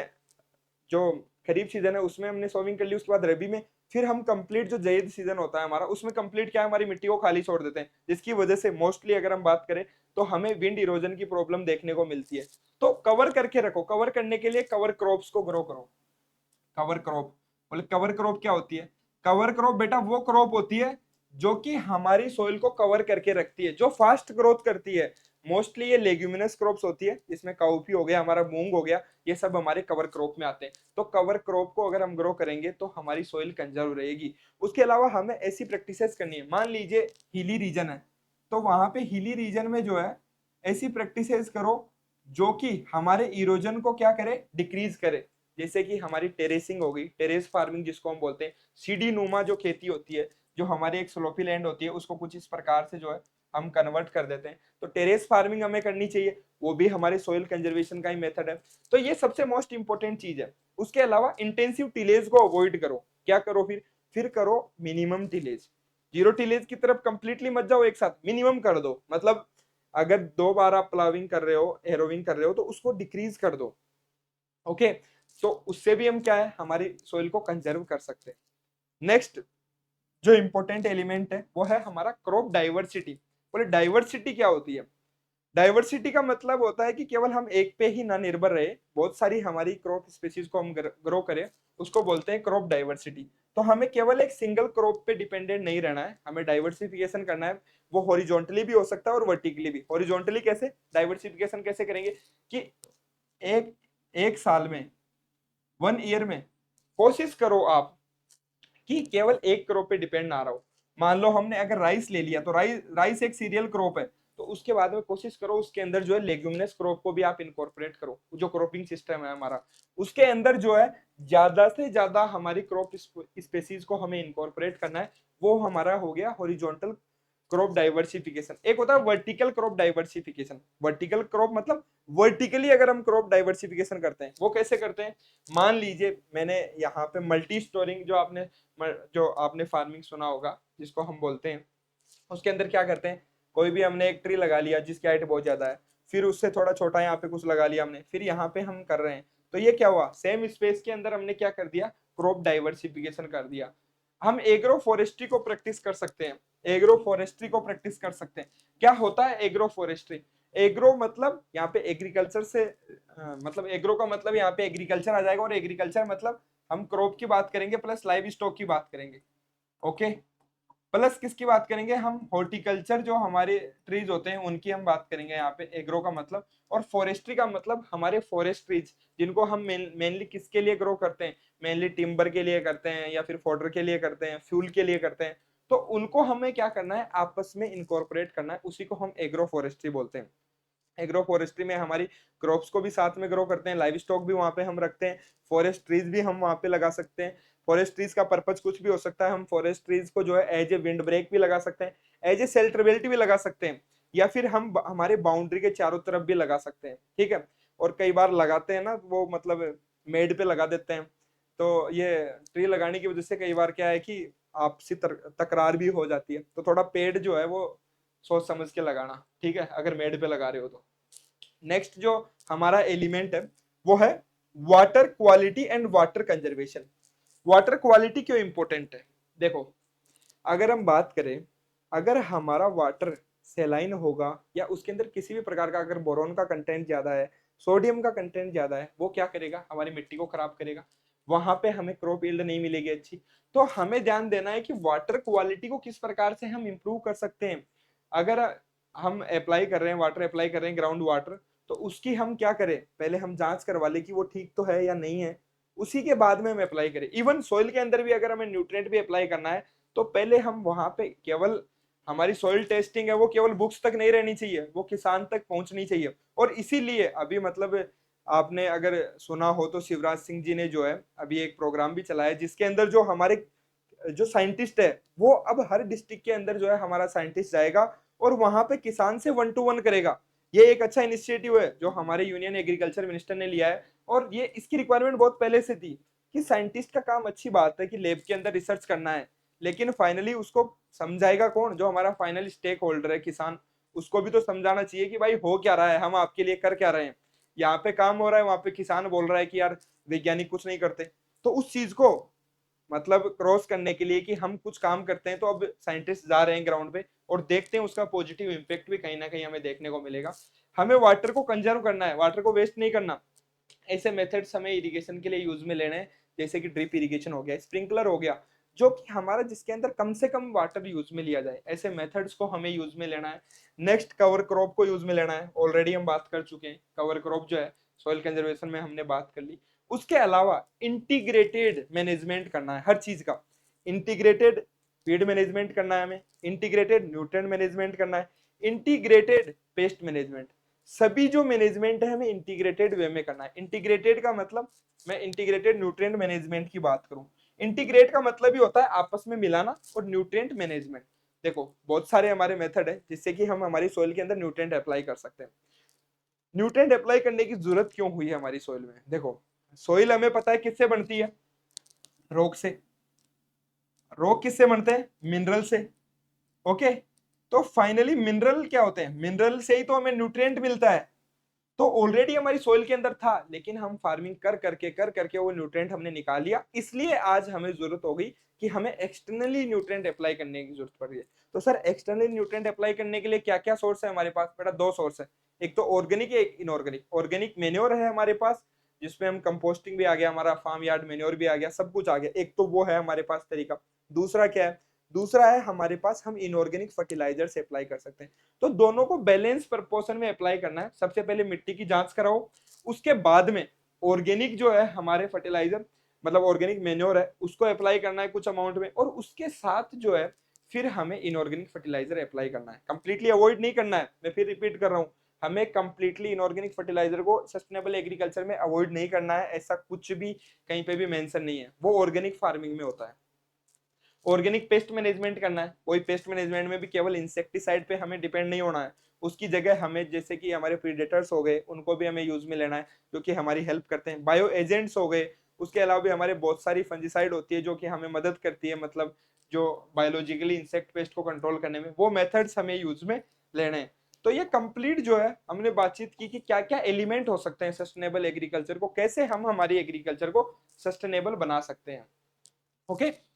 जो खरीफ सीजन है उसमें हमने सोविंग कर ली, उसके बाद रबी में फिर हम कंप्लीट जो जायद सीजन होता है हमारा, उसमें कंप्लीट क्या है, हमारी मिट्टी को खाली छोड़ देते हैं, जिसकी वजह से मोस्टली अगर हम बात करें तो हमें विंड इरोजन की प्रॉब्लम देखने को मिलती है। तो कवर करके रखो, कवर करने के लिए कवर क्रॉप्स को ग्रो करो। कवर क्रॉप, बोले कवर क्रॉप क्या होती है? कवर क्रॉप बेटा वो क्रॉप होती है जो कि हमारी सोइल को कवर करके रखती है, जो फास्ट ग्रोथ करती है। मोस्टली ये लेग्यूमिनस क्रॉप्स होती है, जिसमें काउपी हो गया, हमारा मूंग हो गया, ये सब हमारे कवर क्रॉप में आते हैं। तो कवर क्रॉप को अगर हम ग्रो करेंगे तो हमारी सोइल कंजर्व रहेगी। उसके अलावा हमें ऐसी प्रैक्टिसेस करनी है, मान लीजिए हिली रीजन है, तो वहां पे हिली रीजन में जो है ऐसी प्रैक्टिसेस करो जो कि हमारे इरोजन को क्या करे, डिक्रीज करे। जैसे कि हमारी टेरेसिंग हो गई, टेरेस फार्मिंग जिसको हम बोलते हैं, सीढ़ी नुमा जो खेती होती है, जो हमारी एक स्लोपी लैंड होती है, उसको कुछ इस प्रकार से जो है हम कन्वर्ट कर देते हैं। तो टेरेस फार्मिंग हमें करनी चाहिए, वो भी हमारे सोइल कंजर्वेशन का ही मेथड है। तो ये सबसे मोस्ट इंपॉर्टेंट चीज है। उसके अलावा इंटेंसिव टिलेज को अवॉइड करो। क्या करो फिर करो मिनिमम टिलेज। जीरो टिलेज की तरफ कंप्लीटली मत जाओ, एक साथ मिनिमम कर दो। मतलब अगर 2 बार आप प्लाविंग कर रहे हो, एरोविंग कर रहे हो, तो उसको डिक्रीज कर दो। ओके, तो उससे भी हम क्या है, हमारी सोइल को कंजर्व कर सकते हैं। नेक्स्ट जो इंपॉर्टेंट एलिमेंट है वो है हमारा क्रॉप डाइवर्सिटी। बोले डाइवर्सिटी क्या होती है? डाइवर्सिटी का मतलब होता है कि केवल हम एक पे ही ना निर्भर रहे, बहुत सारी हमारी क्रॉप स्पीसीज को हम ग्रो करें, उसको बोलते हैं क्रॉप डाइवर्सिटी। तो हमें केवल एक सिंगल क्रॉप पे डिपेंडेंट नहीं रहना है, हमें डाइवर्सिफिकेशन करना है। वो हॉरिजॉन्टली भी हो सकता है और वर्टिकली भी। हॉरिजॉन्टली कैसे डाइवर्सिफिकेशन कैसे करेंगे कि एक एक साल में, 1 ईयर में कोशिश करो आप कि केवल एक क्रॉप पे डिपेंड ना रहो। मान लो हमने अगर राइस ले लिया, तो राइस एक सीरियल क्रॉप है, तो उसके बाद में कोशिश करो उसके अंदर जो है लेग्यूमिनस क्रॉप को भी आप इनकॉर्पोरेट करो। जो क्रॉपिंग सिस्टम है हमारा, उसके अंदर जो है ज्यादा से ज्यादा हमारी क्रॉप स्पेसीज को हमें इनकॉर्पोरेट करना है। वो हमारा हो गया हॉरिजॉन्टल क्रॉप डाइवर्सिफिकेशन। एक होता है vertical crop diversification. Vertical crop मतलब वर्टिकली अगर हम क्रॉप डाइवर्सिफिकेशन करते हैं, वो कैसे करते हैं? मान लीजिए मैंने यहाँ पे मल्टी स्टोरिंग, जो आपने फार्मिंग सुना होगा जिसको हम बोलते हैं, उसके अंदर क्या करते हैं, कोई भी हमने एक ट्री लगा लिया जिसकी हाइट बहुत ज्यादा है, फिर उससे थोड़ा छोटा यहाँ पे कुछ लगा लिया हमने, फिर यहाँ पे हम कर रहे हैं। तो ये क्या हुआ, सेम स्पेस के अंदर हमने क्या कर दिया, क्रॉप डाइवर्सिफिकेशन कर दिया। हम एग्रो फॉरेस्ट्री को प्रैक्टिस कर सकते हैं। एग्रो फॉरेस्ट्री को प्रैक्टिस कर सकते हैं। क्या होता है एग्रो फॉरेस्ट्री? एग्रो मतलब यहाँ पे एग्रीकल्चर से मतलब एग्रो का मतलब यहाँ पे एग्रीकल्चर आ जाएगा, और एग्रीकल्चर मतलब हम क्रॉप की बात करेंगे प्लस लाइव स्टॉक की बात करेंगे। ओके, प्लस किसकी बात करेंगे, हम हॉर्टिकल्चर जो हमारे ट्रीज होते हैं उनकी हम बात करेंगे यहाँ पे एग्रो का मतलब। और फॉरेस्ट्री का मतलब हमारे फॉरेस्ट ट्रीज, जिनको हम मेनली किसके लिए ग्रो करते हैं, मेनली टिम्बर के लिए करते हैं, या फिर फॉडर के लिए करते हैं, फ्यूल के लिए करते हैं। तो उनको हमें क्या करना है, आपस में इनकॉर्पोरेट करना है, उसी को हम एग्रो फॉरेस्ट्री बोलते हैं। एग्रो फॉरेस्ट्री में हमारी क्रॉप्स को भी साथ में ग्रो करते हैं, लाइव स्टॉक भी वहां पे हम रखते हैं, फॉरेस्ट ट्रीज भी हम वहां पे लगा सकते हैं। फॉरेस्ट ट्रीज का पर्पज कुछ भी हो सकता है, हम फॉरेस्ट ट्रीज को जो है एज ए विंड ब्रेक भी लगा सकते हैं, एज ए शेल्टरेबिलिटी भी लगा सकते हैं, या फिर हम हमारे बाउंड्री के चारों तरफ भी लगा सकते हैं। ठीक है, और कई बार लगाते हैं ना वो मतलब मेड पे लगा देते हैं। तो ये ट्री लगाने की वजह से कई बार क्या है कि आपसी तकरार भी हो जाती है, तो थोड़ा पेड़ जो है वो सोच समझ के लगाना, ठीक है, अगर मेड पे लगा रहे हो तो। नेक्स्ट जो हमारा एलिमेंट है वो है water quality and water conservation. Water quality क्यों इंपॉर्टेंट है? देखो, अगर हम बात करें, अगर हमारा वाटर सेलाइन होगा या उसके अंदर किसी भी प्रकार का अगर बोरोन का कंटेंट ज्यादा है, सोडियम का कंटेंट ज्यादा है, वो क्या करेगा, हमारी मिट्टी को खराब करेगा, वहां पे हमें क्रॉप यील्ड नहीं मिलेगी अच्छी। तो हमें ध्यान देना है कि वाटर क्वालिटी को किस प्रकार से हम इंप्रूव कर सकते हैं। अगर हम अप्लाई कर रहे हैं, वाटर अप्लाई कर रहे हैं, ग्राउंड वाटर, तो उसकी हम क्या करें, पहले हम जांच करवा ले कि वो ठीक तो है या नहीं है, उसी के बाद में हम अप्लाई करें। इवन सॉइल के अंदर भी अगर हमें न्यूट्रिएंट भी अप्लाई करना है, तो पहले हम वहां पे केवल हमारी सॉइल टेस्टिंग है वो केवल बुक्स तक नहीं रहनी चाहिए, वो किसान तक पहुंचनी चाहिए। और इसीलिए अभी मतलब आपने अगर सुना हो तो शिवराज सिंह जी ने जो है अभी एक प्रोग्राम भी चलाया, जिसके अंदर जो हमारे जो साइंटिस्ट है, वो अब हर डिस्ट्रिक्ट के अंदर जो है हमारा साइंटिस्ट जाएगा और वहां पे किसान से 1-to-1 करेगा। ये एक अच्छा इनिशिएटिव है जो हमारे यूनियन एग्रीकल्चर मिनिस्टर ने लिया है, और ये इसकी रिक्वायरमेंट बहुत पहले से थी कि साइंटिस्ट का काम, अच्छी बात है कि लैब के अंदर रिसर्च करना है, लेकिन फाइनली उसको समझाएगा कौन, जो हमारा फाइनल स्टेक होल्डर है, किसान। उसको भी तो समझाना चाहिए कि भाई हो क्या रहा है, हम आपके लिए कर क्या रहे हैं। यहाँ पे काम हो रहा है, वहां पे किसान बोल रहा है कि यार वैज्ञानिक कुछ नहीं करते। तो उस चीज को मतलब क्रॉस करने के लिए कि हम कुछ काम करते हैं, तो अब साइंटिस्ट जा रहे हैं ग्राउंड पे और देखते हैं उसका पॉजिटिव इम्पैक्ट भी कहीं ना कहीं हमें देखने को मिलेगा। हमें वाटर को कंजर्व करना है, वाटर को वेस्ट नहीं करना। ऐसे मेथड्स हमें इरिगेशन के लिए यूज में लेने हैं, जैसे कि ड्रिप इरिगेशन हो गया, स्प्रिंकलर हो गया, जो कि हमारा जिसके अंदर कम से कम वाटर यूज में लिया जाए, ऐसे मेथड्स को हमें यूज में लेना है। नेक्स्ट कवर क्रॉप को यूज में लेना है, ऑलरेडी हम बात कर चुके हैं, कवर क्रॉप जो है सॉइल कंजर्वेशन में हमने बात कर ली। उसके अलावा इंटीग्रेटेड मैनेजमेंट करना है हर चीज का, इंटीग्रेटेड फीड मैनेजमेंट करना है हमें, इंटीग्रेटेड न्यूट्रिएंट मैनेजमेंट करना है, इंटीग्रेटेड पेस्ट मैनेजमेंट। सभी जो मैनेजमेंट है हमें इंटीग्रेटेड वे में करना है। इंटीग्रेटेड का मतलब, मैं इंटीग्रेटेड न्यूट्रिएंट मैनेजमेंट की बात करूं, इंटीग्रेट का मतलब ही होता है आपस में मिलाना, और न्यूट्रिएंट मैनेजमेंट, देखो बहुत सारे हमारे मेथड है जिससे कि हम हमारी सोइल के अंदर न्यूट्रिएंट अप्लाई कर सकते हैं। न्यूट्रिएंट अप्लाई करने की जरूरत क्यों हुई है हमारी सोइल में? देखो, सोइल हमें पता है किससे बनती है, रॉक से। रॉक किससे बनते हैं? मिनरल से। ओके, तो फाइनली मिनरल क्या होते हैं? मिनरल से ही तो हमें न्यूट्रिएंट मिलता है। तो ऑलरेडी हमारी सोइल के अंदर था, लेकिन हम फार्मिंग कर करके वो न्यूट्रिएंट हमने निकाल लिया, इसलिए आज हमें जरूरत हो गई कि हमें एक्सटर्नली न्यूट्रिएंट अप्लाई करने की जरूरत पड़ रही है। तो सर एक्सटर्नली न्यूट्रिएंट अप्लाई करने के लिए क्या क्या सोर्स है हमारे पास? बेटा दो सोर्स है, एक तो ऑर्गेनिक, एक इनऑर्गेनिक। ऑर्गेनिक मेन्योर है हमारे पास, जिसमें हम कंपोस्टिंग भी आ गया, हमारा फार्म यार्ड मेन्योर भी आ गया, सब कुछ आ गया, एक तो वो है हमारे पास तरीका। दूसरा क्या है? दूसरा है हमारे पास हम इनऑर्गेनिक फर्टिलाइजर से अप्लाई कर सकते हैं। तो दोनों को बैलेंस प्रपोर्शन में अप्लाई करना है। सबसे पहले मिट्टी की जांच कराओ, उसके बाद में ऑर्गेनिक जो है हमारे फर्टिलाइजर, मतलब ऑर्गेनिक मेन्योर है, उसको अप्लाई करना है कुछ अमाउंट में, और उसके साथ जो है फिर हमें इनऑर्गेनिक फर्टिलाइजर अप्लाई करना है। कंप्लीटली अवॉइड नहीं करना है, मैं फिर रिपीट कर रहा हूँ, हमें कंप्लीटली इनऑर्गेनिक फर्टिलाइजर को सस्टेनेबल एग्रीकल्चर में अवॉइड नहीं करना है, ऐसा कुछ भी कहीं पे भी मेंशन नहीं है, वो ऑर्गेनिक फार्मिंग में होता है। ऑर्गेनिक पेस्ट मैनेजमेंट करना है, वही पेस्ट मैनेजमेंट में भी केवल इंसेक्टिसाइड पे हमें डिपेंड नहीं होना है, उसकी जगह हमें जैसे कि हमारे प्रीडेटर्स हो गए उनको भी हमें यूज में लेना है, जो कि हमारी हेल्प करते हैं। बायो एजेंट्स हो गए, उसके अलावा भी हमारे बहुत सारी फंजिसाइड होती है जो कि हमें मदद करती है, मतलब जो बायोलॉजिकली इंसेक्ट पेस्ट को कंट्रोल करने में, वो मेथड्स हमें यूज में लेने हैं। तो ये कंप्लीट जो है हमने बातचीत की कि क्या क्या एलिमेंट हो सकते हैं सस्टेनेबल एग्रीकल्चर को, कैसे हम हमारी एग्रीकल्चर को सस्टेनेबल बना सकते हैं। ओके,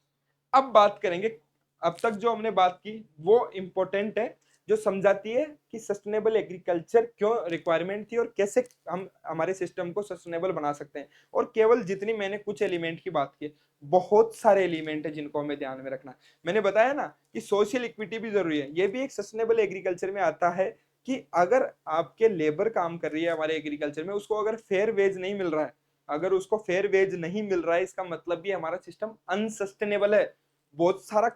अब बात करेंगे, अब तक जो हमने बात की वो इंपॉर्टेंट है, जो समझाती है कि सस्टेनेबल एग्रीकल्चर क्यों रिक्वायरमेंट थी और कैसे हम हमारे सिस्टम को सस्टेनेबल बना सकते हैं। और केवल जितनी मैंने कुछ एलिमेंट की बात की, बहुत सारे एलिमेंट है जिनको हमें ध्यान में रखना है। मैंने बताया ना कि सोशल इक्विटी भी जरूरी है, ये भी एक सस्टेनेबल एग्रीकल्चर में आता है कि अगर आपके लेबर काम कर रही है हमारे एग्रीकल्चर में, उसको अगर फेयर वेज नहीं मिल रहा है, अगर उसको फेयर वेज नहीं मिल रहा है, इसका मतलब भी हमारा सिस्टम अनसस्टेनेबल है। बहुत सारा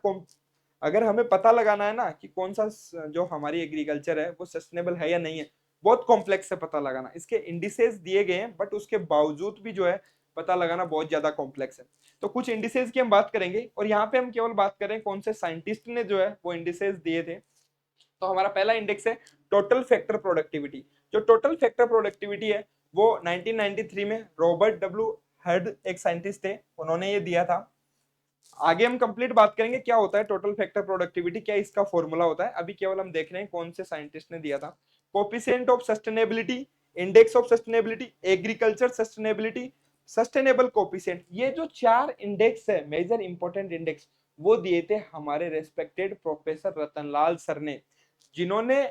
अगर हमें पता लगाना है ना कि कौन सा जो हमारी एग्रीकल्चर है वो सस्टेनेबल है या नहीं है, बहुत कॉम्प्लेक्स है पता लगाना, इसके इंडिसेस दिए गए हैं, बट उसके बावजूद भी जो है पता लगाना बहुत ज्यादा कॉम्प्लेक्स है। तो कुछ इंडिसेस की हम बात करेंगे, और यहाँ पे हम केवल बात करें कौन से साइंटिस्ट ने जो है वो इंडिसेस दिए थे। तो हमारा पहला इंडेक्स है टोटल फैक्टर प्रोडक्टिविटी। जो टोटल फैक्टर प्रोडक्टिविटी है वो 1993 में रॉबर्ट डब्ल्यू हर्ड एक साइंटिस्ट थे, उन्होंने ये दिया था। आगे हम कंप्लीट बात करेंगे क्या होता है टोटल फैक्टर प्रोडक्टिविटी, क्या इसका फॉर्मूला होता है। अभी केवल हम देख रहे हैं कौन से साइंटिस्ट ने दिया था। Coefficient of sustainability, index of sustainability, agriculture sustainability, sustainable coefficient, ये जो चार इंडेक्स है, मेजर इंपॉर्टेंट इंडेक्स, वो दिए थे हमारे रेस्पेक्टेड प्रोफेसर रतनलाल सर ने, जिन्होंने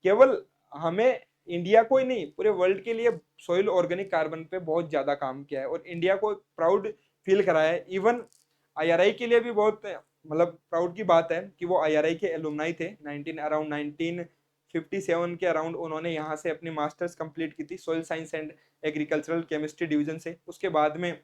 केवल हमें, इंडिया को ही नहीं पूरे वर्ल्ड के लिए सोइल ऑर्गेनिक कार्बन पे बहुत ज्यादा काम किया है, और इंडिया को प्राउड फील कराया है। इवन आईआरआई के लिए भी बहुत मतलब प्राउड की बात है कि वो आईआरआई के एलुमनाई थे। 1957 के अराउंड उन्होंने यहाँ से अपनी मास्टर्स कंप्लीट की थी soil science and agricultural chemistry division से। उसके बाद में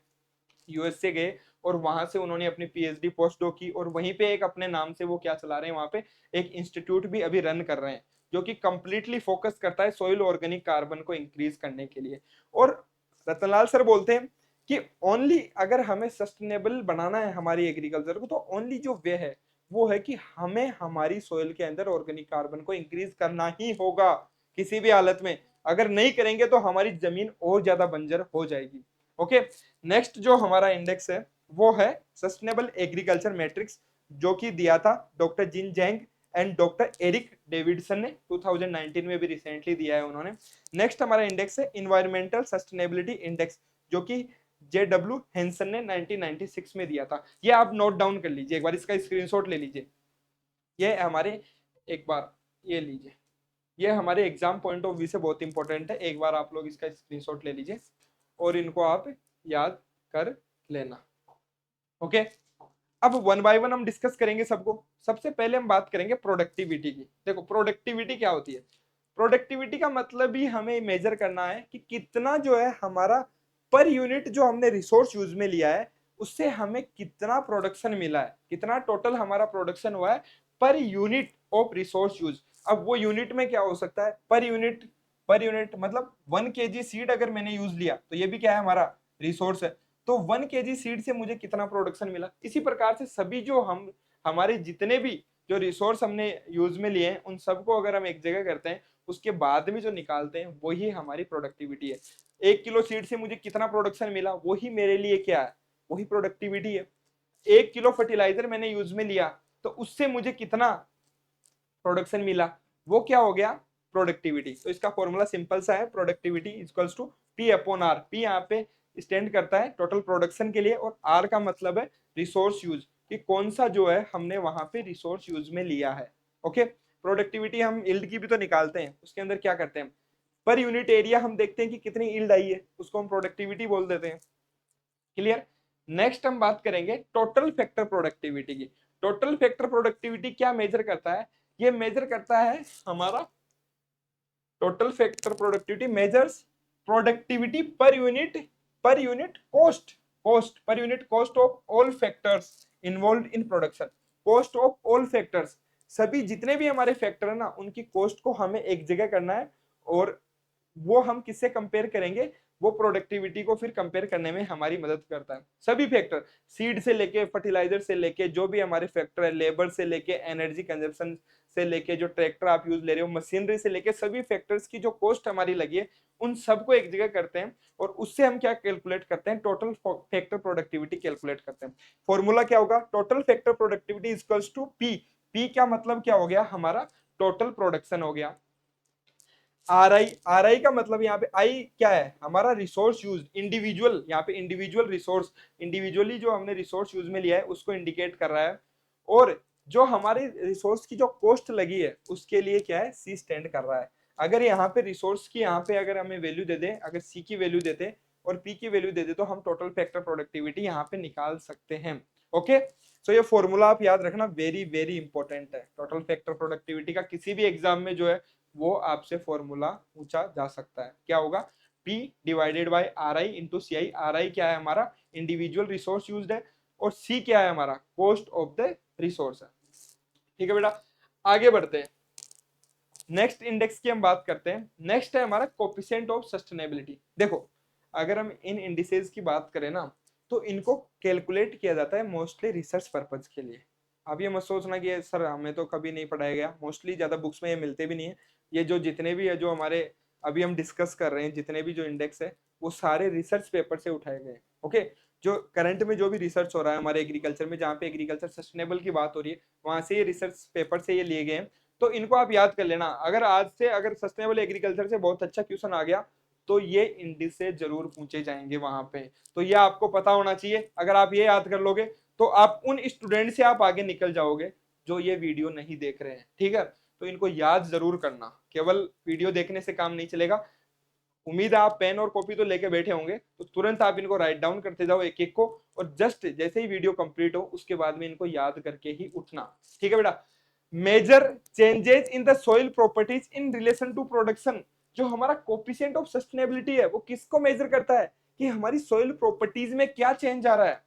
यूएसए गए और वहां से उन्होंने अपनी पीएचडी पोस्ट डॉक की, और वहीं पे एक अपने नाम से वो क्या चला रहे हैं, वहां पे एक इंस्टीट्यूट भी अभी रन कर रहे हैं, जो कि कंप्लीटली फोकस करता है सोइल ऑर्गेनिक कार्बन को इंक्रीज करने के लिए। और रतनलाल सर बोलते हैं कि ओनली अगर हमें सस्टेनेबल बनाना है हमारी एग्रीकल्चर को, तो ओनली जो वे है वो है कि हमें हमारी सोइल के अंदर ऑर्गेनिक कार्बन को इंक्रीज करना ही होगा किसी भी हालत में। अगर नहीं करेंगे तो हमारी जमीन और ज्यादा बंजर हो जाएगी। ओके, नेक्स्ट जो हमारा इंडेक्स है वो है सस्टेनेबल एग्रीकल्चर मैट्रिक्स, जो कि दिया था doctor Jin Zhang and doctor Eric Davidson ने 2019 में भी रिसेंटली दिया है उन्होंने। नेक्स्ट हमारा इंडेक्स है इन्वायरमेंटल सस्टेनेबिलिटी इंडेक्स, जो कि JW हेंसन ने 1996 में दिया था। ये आप नोट डाउन कर लीजिए, एक बार इसका स्क्रीनशॉट ले लीजिए। ये हमारे, एक बार ये लीजिए, ये हमारे एग्जाम पॉइंट ऑफ व्यू से बहुत इंपॉर्टेंट है। एक बार आप लोग इसका स्क्रीनशॉट ले लीजिए और इनको आप याद कर लेना। ओके, अब वन बाय वन हम डिस्कस करेंगे सबको। सबसे पहले हम बात करेंगे प्रोडक्टिविटी की। देखो प्रोडक्टिविटी क्या होती है? प्रोडक्टिविटी का मतलब ही हमें मेजर करना है कि कितना जो है हमारा पर यूनिट जो हमने रिसोर्स यूज में लिया है उससे हमें कितना प्रोडक्शन मिला है, कितना टोटल हमारा प्रोडक्शन हुआ है पर यूनिट ऑफ रिसोर्स यूज। अब वो यूनिट में क्या हो सकता है? पर यूनिट, पर यूनिट मतलब 1 kg सीड अगर मैंने यूज लिया तो ये भी क्या है? हमारा रिसोर्स है। तो 1 kg सीड से मुझे कितना प्रोडक्शन मिला? इसी प्रकार से सभी जो हम हमारे जितने भी जो रिसोर्स हमने यूज में लिए हैं उन सबको अगर हम एक जगह करते हैं उसके बाद में जो निकालते हैं वही हमारी प्रोडक्टिविटी है। 1 किलो सीड से मुझे कितना प्रोडक्शन मिला वही मेरे लिए क्या है? वही प्रोडक्टिविटी है। 1 किलो फर्टिलाइजर मैंने यूज में लिया तो उससे मुझे कितना प्रोडक्शन मिला, वो क्या हो गया? प्रोडक्टिविटी। तो इसका फॉर्मूला सिंपल सा है, productivity equals to P upon R. P यहाँ पे स्टैंड करता है टोटल प्रोडक्शन के लिए और आर का मतलब है रिसोर्स यूज, कि कौन सा जो है हमने वहां पे रिसोर्स यूज में लिया है। ओके, प्रोडक्टिविटी हम यील्ड की भी तो निकालते हैं, उसके अंदर क्या करते हैं? पर यूनिट एरिया हम देखते हैं कि कितनी यील्ड आई है, उसको हम प्रोडक्टिविटी बोल देते हैं। क्लियर? नेक्स्ट हम बात करेंगे टोटल फैक्टर प्रोडक्टिविटी की। टोटल फैक्टर प्रोडक्टिविटी क्या मेजर करता है? ये मेजर करता है हमारा total factor productivity measures productivity per unit cost, cost per unit cost of all factors involve in production. Cost of all factors, सभी जितने भी हमारे फैक्टर है ना उनकी कॉस्ट को हमें एक जगह करना है और वो हम किससे कंपेयर करेंगे? वो प्रोडक्टिविटी को फिर कंपेयर करने में हमारी मदद करता है। सभी फैक्टर, सीड से लेके फर्टिलाइजर से लेके जो भी हमारे फैक्टर है, लेबर से लेके एनर्जी कंजप्शन से लेके जो ट्रैक्टर आप यूज ले रहे हो, मशीनरी से लेके सभी फैक्टर्स की जो कॉस्ट हमारी लगी है उन सबको एक जगह करते हैं और उससे हम क्या कैलकुलेट करते हैं? टोटल फैक्टर प्रोडक्टिविटी कैलकुलेट करते हैं। फॉर्मूला क्या होगा? Total factor productivity equals to P. P का मतलब क्या हो गया? हमारा टोटल प्रोडक्शन हो गया। आर आई, आर आई का मतलब यहाँ पे आई क्या है? हमारा रिसोर्स यूज, इंडिविजुअल, यहाँ पे इंडिविजुअल रिसोर्स, इंडिविजुअली जो हमने रिसोर्स यूज में लिया है उसको इंडिकेट कर रहा है। और जो हमारे रिसोर्स की जो कॉस्ट लगी है उसके लिए क्या है? सी स्टैंड कर रहा है। अगर यहाँ पे रिसोर्स की यहाँ पे अगर हमें वैल्यू दे दे, अगर सी की वैल्यू देते और पी की वैल्यू दे दे तो हम टोटल फैक्टर प्रोडक्टिविटी यहाँ पे निकाल सकते हैं। ओके, सो ये फॉर्मूला आप याद रखना, वेरी वेरी इंपॉर्टेंट है। टोटल फैक्टर प्रोडक्टिविटी का किसी भी एग्जाम में जो है वो आपसे फॉर्मूला पूछा जा सकता है। क्या होगा? P divided by R I into C I. R I क्या है? हमारा इंडिविजुअल रिसोर्स यूज्ड है और C क्या है? हमारा कॉस्ट ऑफ द रिसोर्स है। ठीक है बेटा, आगे बढ़ते हैं। नेक्स्ट इंडेक्स की हम बात करते हैं। नेक्स्ट है हमारा कोफिशिएंट ऑफ सस्टेनेबिलिटी। देखो अगर हम इन इंडिसेस की बात करें ना तो इनको कैलकुलेट किया जाता है मोस्टली रिसर्च पर्पज के लिए। आप ये मत सोचना कि सर हमें तो कभी नहीं पढ़ाया गया, मोस्टली ज्यादा बुक्स में ये मिलते भी नहीं है। ये जो जितने भी है जो हमारे अभी हम डिस्कस कर रहे हैं, जितने भी जो इंडेक्स है वो सारे रिसर्च पेपर से उठाए गए। ओके, जो करंट में जो भी रिसर्च हो रहा है हमारे एग्रीकल्चर में, जहाँ पे एग्रीकल्चर सस्टेनेबल की बात हो रही है वहां से ये रिसर्च पेपर से ये लिए गए हैं। तो इनको आप याद कर लेना। अगर आज से अगर सस्टेनेबल एग्रीकल्चर से बहुत अच्छा क्वेश्चन आ गया तो ये इंडिसेस जरूर पूछे जाएंगे वहां पे। तो ये आपको पता होना चाहिए। अगर आप ये याद कर लोगे तो आप उन स्टूडेंट से आप आगे निकल जाओगे जो ये वीडियो नहीं देख रहे हैं। ठीक है, तो इनको याद जरूर करना, केवल वीडियो देखने से काम नहीं चलेगा। उम्मीद है आप पेन और कॉपी तो लेके बैठे होंगे, तो तुरंत आप इनको राइट डाउन करते जाओ एक एक को, और जस्ट जैसे ही वीडियो कंप्लीट हो उसके बाद में इनको याद करके ही उठना। ठीक है बेटा। Major changes in the soil properties in relation to production. जो हमारा कोफिशिएंट ऑफ सस्टेनेबिलिटी है वो किसको मेजर करता है? कि हमारी सॉइल प्रॉपर्टीज में क्या चेंज आ रहा है।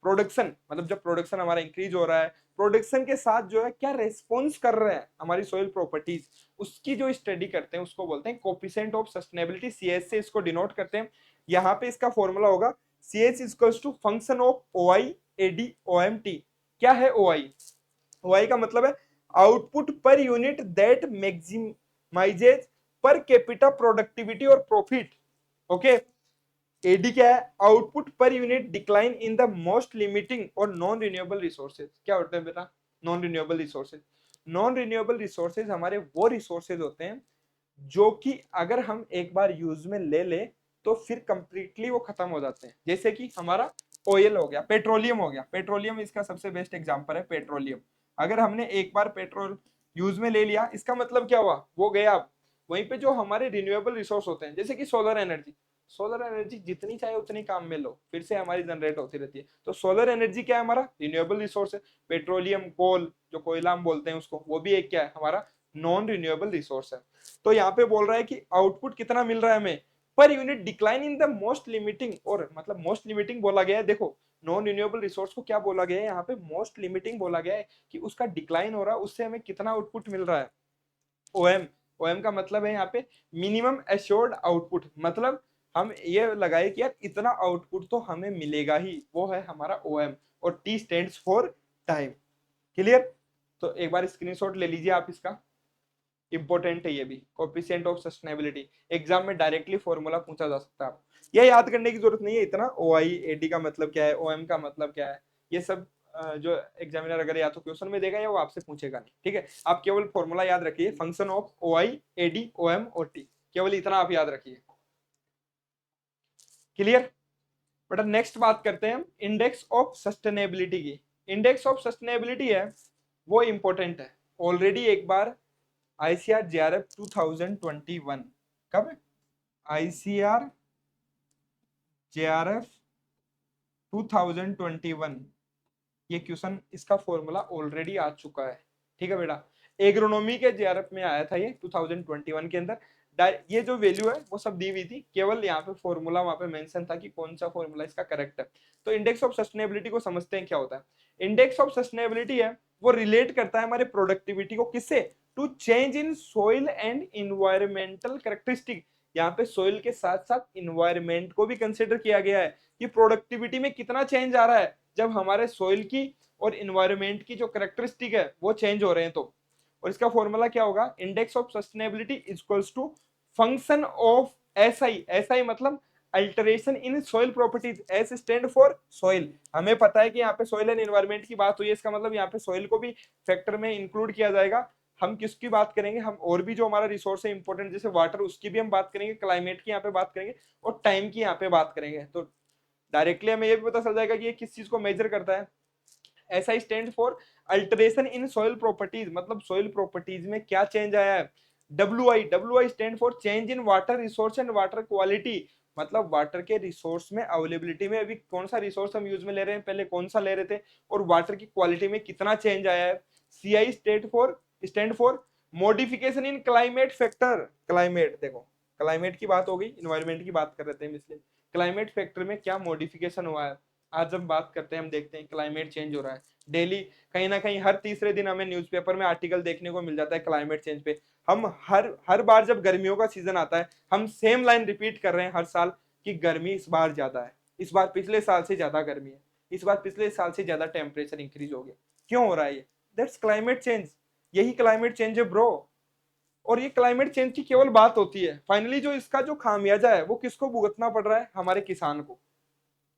प्रोडक्शन मतलब जब प्रोडक्शन हमारा इंक्रीज हो रहा है, प्रोडक्शन के साथ जो है क्या रेस्पॉन्स कर रहे हैं हमारी सॉइल प्रॉपर्टीज, उसकी जो स्टडी करते हैं उसको बोलते हैं कोफिशिएंट ऑफ सस्टेनेबिलिटी। सीएच से इसको डिनोट करते हैं। यहाँ पे इसका फॉर्मूला होगा CH equals to function of OI AD OMT। क्या है OI? OI का मतलब है output per unit that maximises per capita productivity और प्रॉफिट। ओके, एडी क्या है? Output per unit decline in the most limiting और नॉन रिन्यूएबल रिसोर्सेज। क्या होते हैं बेटा? Non renewable resources. Non renewable resources हमारे वो रिसोर्सेज होते हैं जो कि अगर हम एक बार यूज में ले ले तो फिर कंप्लीटली वो खत्म हो जाते हैं। जैसे कि हमारा ऑयल हो गया, पेट्रोलियम हो गया, पेट्रोलियम इसका सबसे बेस्ट एग्जांपल है पेट्रोलियम। अगर हमने एक बार पेट्रोल यूज में ले लिया, इसका मतलब क्या हुआ, वो गया। अब वहीं पे जो हमारे रिन्यूएबल रिसोर्स होते हैं, जैसे कि सोलर एनर्जी, सोलर एनर्जी जितनी चाहे उतनी काम में लो, फिर से हमारी जनरेट होती रहती है। तो सोलर एनर्जी क्या है, हमारा रिन्यूएबल रिसोर्स है। पेट्रोलियम, कोल, जो कोयला हम बोलते हैं उसको, वो भी एक क्या है, हमारा नॉन रिन्यूएबल रिसोर्स है। तो यहाँ पे बोल रहा है कि आउटपुट कितना मिल रहा है हमें पर unit, decline in the most limiting, और मतलब मोस्ट लिमिटिंग बोला गया है। देखो नॉन रिन्यूएबल रिसोर्स को क्या बोला गया है यहाँ पे, मोस्ट लिमिटिंग बोला गया है कि उसका डिक्लाइन हो रहा है, उससे हमें कितना आउटपुट मिल रहा है, ओएम। ओएम का मतलब है यहाँ पे मिनिमम एश्योर्ड आउटपुट, मतलब हम ये लगाए कि यार इतना आउटपुट तो हमें मिलेगा ही, वो है हमारा ओएम। और T stands for time. Clear? तो एक बार स्क्रीनशॉट ले लीजिए आप इसका, इंपॉर्टेंट है ये भी। कोफिशिएंट ऑफ सस्टेनेबिलिटी एग्जाम में डायरेक्टली फॉर्मूला पूछा जा सकता है। आप ये याद करने की जरूरत नहीं है इतना, ओ आई ए डी का मतलब क्या है, ओ एम का मतलब क्या है, ये सब जो एग्जामिनर अगर या तो क्वेश्चन में देगा या वो आपसे पूछेगा नहीं। ठीक है, आप केवल फॉर्मूला याद रखिए, function of O I A D O M और टी, केवल इतना आप याद रखिए। क्लियर? बेटा नेक्स्ट बात करते हैं हम इंडेक्स ऑफ सस्टेनेबिलिटी की। इंडेक्स ऑफ सस्टेनेबिलिटी है वो इंपॉर्टेंट है। ऑलरेडी एक बार आईसीआर जेआरएफ 2021, कब, आईसीआर जेआरएफ 2021, ये क्वेश्चन इसका फॉर्मूला ऑलरेडी आ चुका है। ठीक है बेटा, एग्रोनॉमी के जेआरएफ में आया था ये 2021 के अंदर। ये जो वैल्यू है वो सब दी हुई थी, केवल यहाँ पे फॉर्मूला वहां पे मेंशन था कि कौन सा फॉर्मूला इसका करेक्ट है। तो इंडेक्स ऑफ सस्टेनेबिलिटी को समझते हैं क्या होता है। इंडेक्स ऑफ सस्टेनेबिलिटी है वो रिलेट करता है हमारे प्रोडक्टिविटी को, किससे, to change in soil and environmental characteristic. यहाँ पे सोइल के साथ साथ इन्वायरमेंट को भी कंसिडर किया गया है कि प्रोडक्टिविटी में कितना चेंज आ रहा है जब हमारे सोइल की और इन्वायरमेंट की जो कैरेक्टरिस्टिक है वो चेंज हो रहे हैं। तो और इसका फॉर्मूला क्या होगा, index of sustainability equals to function of SI. SI मतलब alteration in soil properties, S stand for soil. हमें पता है कि यहाँ पे सोइल एंड इन्वायरमेंट की बात हुई है, इसका मतलब यहाँ पे सोइल को भी फैक्टर में इंक्लूड किया जाएगा। हम किसकी बात करेंगे, हम और भी जो हमारा रिसोर्स है इंपॉर्टेंट जैसे वाटर, उसकी भी हम बात करेंगे, क्लाइमेट की यहाँ पे बात करेंगे, और टाइम की यहाँ पे बात करेंगे। तो डायरेक्टली हमें ये भी पता चल जाएगा कि ये किस चीज को मेजर करता है। SI stand for alteration in soil properties, मतलब सोइल प्रॉपर्टीज में क्या चेंज आया है। W I stand for change in water resource and water quality, मतलब वाटर के रिसोर्स में अवेलेबिलिटी में अभी कौन सा रिसोर्स हम यूज में ले रहे हैं, पहले कौन सा ले रहे थे, और वाटर की क्वालिटी में कितना चेंज आया है। CI stand for modification in climate factor. Climate, देखो क्लाइमेट की बात हो गई, इन्वायरमेंट की बात कर रहे थे हम, इसलिए क्लाइमेट फैक्टर में क्या मॉडिफिकेशन हुआ है। आज हम बात करते हैं, हम देखते हैं क्लाइमेट चेंज हो रहा है डेली, कहीं ना कहीं हर तीसरे दिन हमें न्यूज़पेपर में आर्टिकल देखने को मिल जाता है क्लाइमेट चेंज पे। हम हर हर बार जब गर्मियों का सीजन आता है हम सेम लाइन रिपीट कर रहे हैं हर साल कि गर्मी इस बार ज्यादा है, इस बार पिछले साल से ज्यादा गर्मी है, इस बार पिछले साल से ज्यादा टेम्परेचर इंक्रीज हो गया। क्यों हो रहा है ये, दैट्स क्लाइमेट चेंज। यही क्लाइमेट चेंज है ब्रो। और ये क्लाइमेट चेंज की केवल बात होती है, फाइनली जो इसका जो खामियाजा है वो किसको भुगतना पड़ रहा है, हमारे किसान को।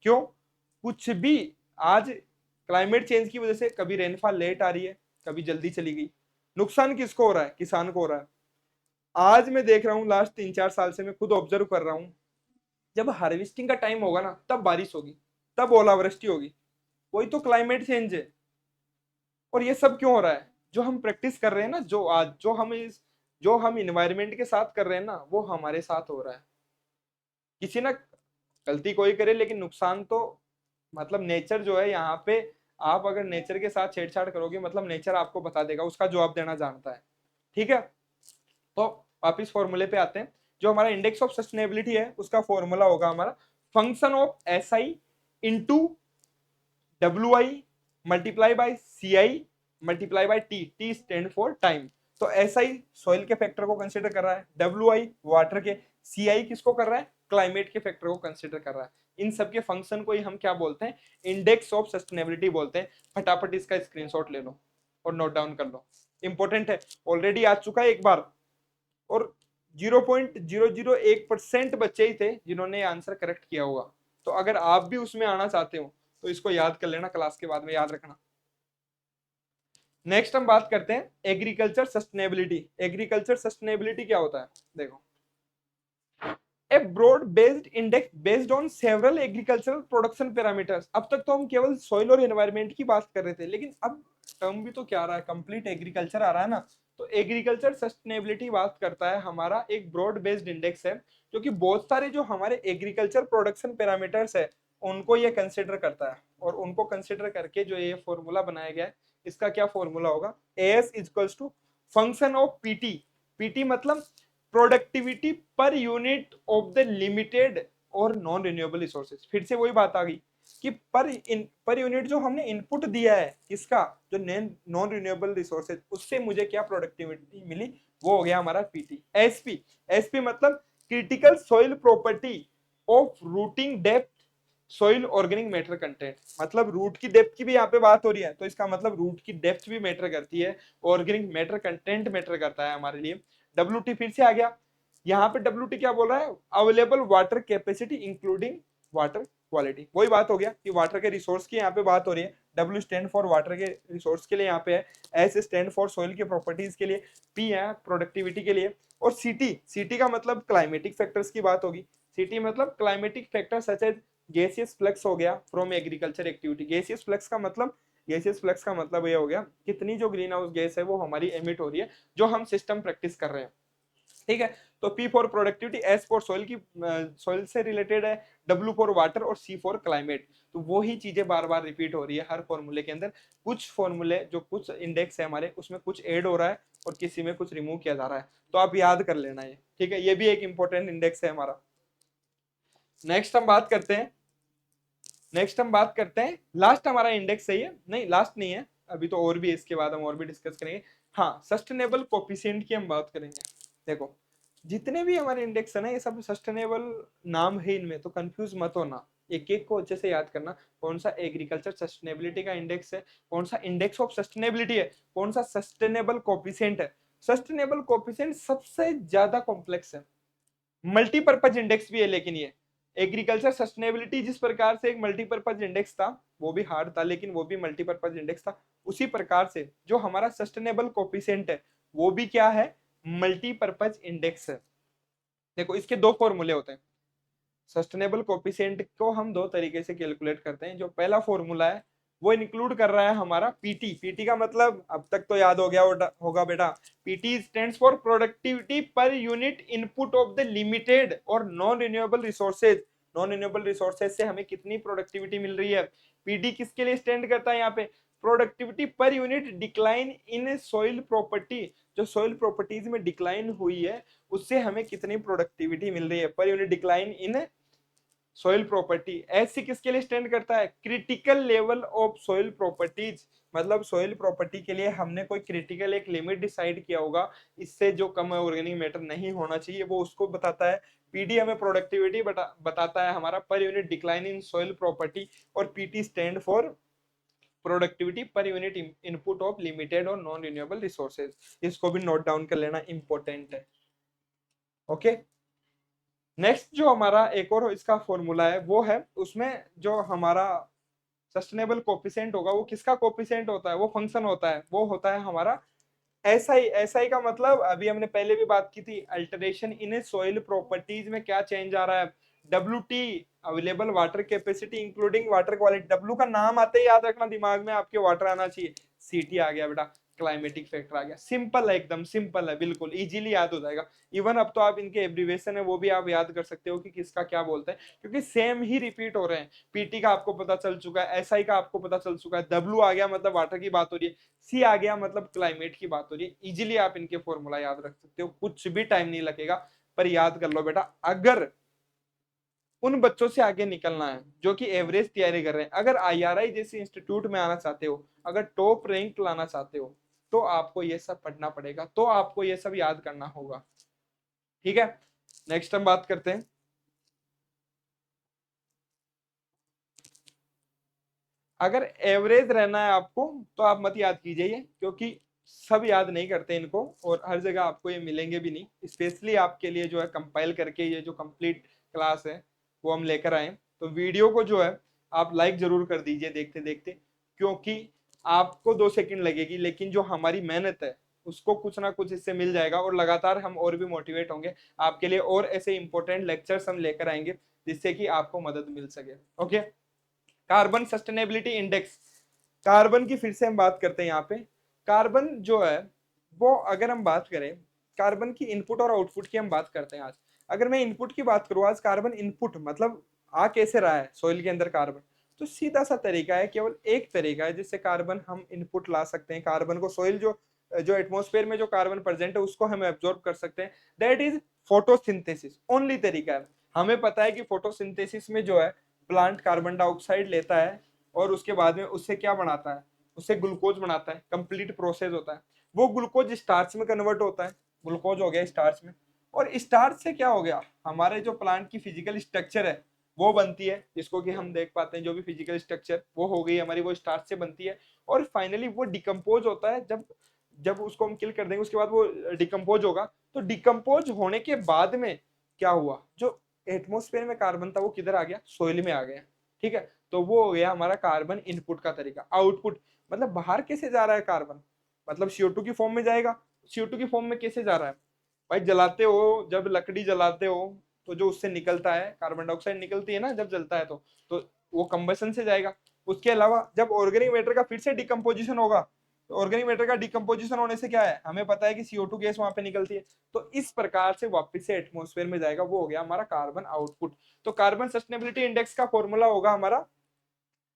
क्यों, कुछ भी, आज क्लाइमेट चेंज की वजह से कभी रेनफॉल लेट आ रही है, कभी जल्दी चली गई, नुकसान किसको हो रहा है, किसान को हो रहा है। आज मैं देख रहा हूँ, लास्ट 3-4 साल से मैं खुद ऑब्जर्व कर रहा हूँ, जब हार्वेस्टिंग का टाइम होगा ना तब बारिश होगी, तब ओलावृष्टि होगी। वही तो क्लाइमेट चेंज है। और ये सब क्यों हो रहा है, जो हम प्रैक्टिस कर रहे हैं ना, जो आज जो हम इन्वायरमेंट के साथ कर रहे हैं ना, वो हमारे साथ हो रहा है। किसी ना, गलती कोई करे लेकिन नुकसान तो, मतलब नेचर जो है यहाँ पे, आप अगर नेचर के साथ छेड़छाड़ करोगे मतलब नेचर आपको बता देगा, उसका जवाब देना जानता है। ठीक है, तो वापिस फॉर्मूले पे आते हैं। जो हमारा इंडेक्स ऑफ सस्टेनेबिलिटी है उसका फॉर्मूला होगा हमारा function of S I into W I multiply by C I multiply by T, T stand for time. तो एस आई सोइल के फैक्टर को कंसिडर कर रहा है, डब्ल्यू आई वाटर के, सी आई किसको कर रहा है, क्लाइमेट के फैक्टर को कंसिडर कर रहा है। इन सब के फंक्शन को ही हम क्या बोलते हैं, इंडेक्स ऑफ सस्टेनेबिलिटी बोलते हैं। फटाफट इसका स्क्रीनशॉट ले लो और नोट डाउन कर लो, इंपॉर्टेंट है, ऑलरेडी आ चुका है एक बार। और 0.001% बच्चे ही थे जिन्होंने आंसर करेक्ट किया होगा। तो अगर आप भी उसमें आना चाहते हो तो इसको याद कर लेना, क्लास के बाद में याद रखना। नेक्स्ट हम बात करते हैं एग्रीकल्चर सस्टेनेबिलिटी। एग्रीकल्चर सस्टेनेबिलिटी क्या होता है, देखो a broad based index based on several agricultural production parameters. अब तक तो हम केवल सॉइल और एनवायरनमेंट की बात कर रहे थे, लेकिन अब टर्म भी तो क्या आ रहा है, कंप्लीट एग्रीकल्चर आ रहा है ना। तो एग्रीकल्चर सस्टेनेबिलिटी बात करता है, हमारा एक ब्रॉड बेस्ड इंडेक्स है जो कि बहुत सारे जो हमारे एग्रीकल्चर प्रोडक्शन पैरामीटर्स है उनको ये कंसिडर करता है, और उनको कंसिडर करके जो ये फॉर्मूला बनाया गया है, इसका क्या फॉर्मूला होगा, S equals to function of PT. PT मतलब productivity per unit of the limited और नॉन रिन्यूएबल रिसोर्सेज। फिर से वही बात आ गई कि पर यूनिट जो हमने इनपुट दिया है किसका, जो नॉन रिन्यूएबल रिसोर्सेज, उससे मुझे क्या प्रोडक्टिविटी मिली, वो हो गया हमारा पीटी। एसपी, एसपी मतलब critical soil property of routing depth soil organic matter content. मतलब रूट की डेप्थ की भी यहाँ पे बात हो रही है, तो इसका मतलब रूट की डेप्थ भी मैटर करती है, ऑर्गेनिक मैटर कंटेंट मैटर करता है हमारे लिए। डब्ल्यू फिर से आ गया, यहाँ पे डब्ल्यू क्या बोल रहा है, available water capacity including water quality. वही बात हो गया कि वाटर के रिसोर्स की यहाँ पे बात हो रही है। डब्ल्यू स्टैंड फॉर वाटर के रिसोर्स के लिए यहाँ पे है, एस स्टैंड फॉर सोइल के प्रॉपर्टीज के लिए, पी है प्रोडक्टिविटी के लिए, और सीटी, सीटी का मतलब क्लाइमेटिक फैक्टर्स की बात होगी। सीटी मतलब climatic factor such as gaseous flux हो गया from agriculture activity. Gaseous flux का मतलब, गैसियस फ्लक्स का मतलब ये हो गया कितनी जो ग्रीन हाउस गैस है वो हमारी एमिट हो रही है जो हम सिस्टम प्रैक्टिस कर रहे हैं। ठीक है, तो P for productivity, S for soil की सोइल से रिलेटेड है, डब्ल्यू फॉर वाटर और सी फॉर क्लाइमेट। तो वो ही चीजें बार बार रिपीट हो रही है हर फॉर्मूले के अंदर। कुछ फॉर्मूले जो कुछ इंडेक्स है हमारे उसमें कुछ ऐड हो रहा है और किसी में कुछ रिमूव किया जा रहा है, तो आप याद कर लेना ये। ठीक है, ये भी एक इंपॉर्टेंट इंडेक्स है हमारा। नेक्स्ट हम बात करते हैं, नेक्स्ट हम बात करते हैं, लास्ट हमारा इंडेक्स सही है, नहीं लास्ट नहीं है, अभी तो और भी, इसके बाद हम और भी डिस्कस करेंगे। हाँ, सस्टेनेबल कोफिशिएंट की हम बात करेंगे। देखो, जितने भी हमारे इंडेक्स है ना, ये सब सस्टेनेबल नाम है इनमें, तो कंफ्यूज मत होना, एक एक को अच्छे से याद करना। कौन सा एग्रीकल्चर सस्टेनेबिलिटी का इंडेक्स है, कौन सा इंडेक्स ऑफ सस्टेनेबिलिटी है, कौन सा सस्टेनेबल कोफिशिएंट है। सस्टेनेबल कोफिशिएंट सबसे ज्यादा कॉम्प्लेक्स है, मल्टीपर्पज इंडेक्स भी है, लेकिन ये एग्रीकल्चर सस्टेनेबिलिटी जिस प्रकार से एक मल्टीपर्पज इंडेक्स था, वो भी हार्ड था लेकिन वो भी मल्टीपर्पज इंडेक्स था, उसी प्रकार से जो हमारा सस्टेनेबल कोफिशिएंट है वो भी क्या है, मल्टीपर्पज इंडेक्स है। देखो, इसके दो फॉर्मूले होते हैं। सस्टेनेबल कोफिशिएंट को हम दो तरीके से कैलकुलेट करते हैं। जो पहला फॉर्मूला है वो इंक्लूड कर रहा है हमारा पीटी। पीटी का मतलब अब तक तो याद हो गया होगा बेटा, PT stands for productivity per unit input of the limited और non renewable resources. Non renewable resources से हमें कितनी प्रोडक्टिविटी मिल रही है। पीडी किसके लिए स्टैंड करता है यहाँ पे, productivity per unit decline in soil property. जो सोइल प्रॉपर्टीज में डिक्लाइन हुई है उससे हमें कितनी प्रोडक्टिविटी मिल रही है, पर unit decline in soil property. SC किसके लिए स्टैंड करता है, critical level of soil properties. मतलब सोइल प्रॉपर्टी के लिए हमने कोई क्रिटिकल एक लिमिट डिसाइड किया होगा, इससे जो कम ऑर्गेनिक मैटर नहीं होना चाहिए वो उसको बताता है। पीडी हमें प्रोडक्टिविटी बताता है हमारा per unit decline in soil property, और PT stand for productivity per unit input of limited और नॉन रिन्यूएबल रिसोर्सेज। इसको भी नोट डाउन कर लेना, इंपॉर्टेंट है। ओके, नेक्स्ट जो हमारा एक और इसका फॉर्मूला है वो है, उसमें जो हमारा सस्टेनेबल कोफिशिएंट होगा वो किसका कोफिशिएंट होता है, वो फंक्शन होता है, वो होता है हमारा एसआई। एसआई का मतलब अभी हमने पहले भी बात की थी, अल्टरेशन इन सॉइल प्रॉपर्टीज में क्या चेंज आ रहा है। W T available water capacity including water quality. W का नाम आते ही याद रखना दिमाग में आपके वाटर आना चाहिए। सीटी आ गया बेटा, क्लाइमेटिक फैक्टर आ गया। सिंपल है, एकदम सिंपल है, बिल्कुल इजीली याद हो जाएगा। इवन अब तो आप इनके एब्रीवेशन है वो भी आप याद कर सकते हो कि किसका क्या बोलते हैं, क्योंकि सेम ही रिपीट हो रहे हैं। पीटी का आपको पता चल चुका है, एसआई का आपको पता चल चुका है, डब्ल्यू आ गया मतलब वाटर की बात हो रही है, सी आ गया मतलब क्लाइमेट की बात हो रही है। इजीली आप इनके फॉर्मूला याद रख सकते हो, कुछ भी टाइम नहीं लगेगा, पर याद कर लो बेटा। अगर उन बच्चों से आगे निकलना है जो कि एवरेज तैयारी कर रहे हैं, अगर आईआरआई जैसे इंस्टीट्यूट में आना चाहते हो, अगर टॉप रैंक लाना चाहते हो, तो आपको ये सब पढ़ना पड़ेगा, तो आपको ये सब याद करना होगा। ठीक है, नेक्स्ट हम बात करते हैं। अगर एवरेज रहना है आपको तो आप मत याद कीजिए, क्योंकि सब याद नहीं करते इनको, और हर जगह आपको ये मिलेंगे भी नहीं। स्पेशली आपके लिए जो है कंपाइल करके ये जो कंप्लीट क्लास है वो हम लेकर आए। तो वीडियो को जो है आप लाइक जरूर कर दीजिए देखते देखते, क्योंकि आपको 2 सेकंड लगेगी, लेकिन जो हमारी मेहनत है उसको कुछ ना कुछ इससे मिल जाएगा, और लगातार हम और भी मोटिवेट होंगे आपके लिए, और ऐसे इंपॉर्टेंट लेक्चर्स हम लेकर आएंगे जिससे कि आपको मदद मिल सके। Okay, carbon sustainability index, carbon की फिर से हम बात करते हैं यहाँ पे। कार्बन जो है वो, अगर हम बात करें कार्बन की इनपुट और आउटपुट की हम बात करते हैं आज। अगर मैं इनपुट की बात करूँ आज, कार्बन इनपुट मतलब आ कैसे रहा है सॉइल के अंदर कार्बन, तो सीधा सा तरीका है, केवल एक तरीका है जिससे कार्बन हम इनपुट ला सकते हैं, कार्बन को सॉइल जो जो एटमॉस्फेयर में जो कार्बन प्रेजेंट है उसको हम एब्जॉर्ब कर सकते हैं, दैट इज फोटोसिंथेसिस। ओनली तरीका है। हमें पता है कि फोटोसिंथेसिस में जो है प्लांट कार्बन डाइऑक्साइड लेता है और उसके बाद में उससे क्या बनाता है, उससे ग्लूकोज बनाता है, कंप्लीट प्रोसेस होता है। वो ग्लूकोज स्टार्च में कन्वर्ट होता है, ग्लूकोज हो गया स्टार्च में, और स्टार्च से क्या हो गया, हमारे जो प्लांट की फिजिकल स्ट्रक्चर है वो बनती है, जिसको कि हम देख पाते हैं, जो भी फिजिकल स्ट्रक्चर वो हो गई हमारी, वो स्टार्च से बनती है। और फाइनली वो डिकम्पोज होता है, जब जब उसको हम किल कर देंगे उसके बाद वो डिकम्पोज होगा। तो डिकम्पोज होने के बाद में क्या हुआ, जो एटमोस्फेयर में कार्बन था वो किधर आ गया, सोइल में आ गया। ठीक है, तो वो हो गया हमारा कार्बन इनपुट का तरीका। आउटपुट मतलब बाहर कैसे जा रहा है कार्बन, मतलब CO2 की फॉर्म में जाएगा। CO2 की फॉर्म में कैसे जा रहा है भाई, जलाते हो, जब लकड़ी जलाते हो तो जो उससे निकलता है कार्बन डाइऑक्साइड निकलती है ना जब जलता है, तो वो कंबशन से जाएगा। उसके अलावा जब ऑर्गेनिक मैटर का फिर से डिकम्पोजिशन होगा, तो ऑर्गेनिक मैटर का डिकम्पोजिशन होने से क्या है, हमें पता है कि CO2 गैस वहां पे निकलती है, तो इस प्रकार से वापस से एटमोस्फेयर में जाएगा। वो हो गया हमारा कार्बन आउटपुट। तो कार्बन सस्टेनेबिलिटी इंडेक्स का फॉर्मूला होगा हमारा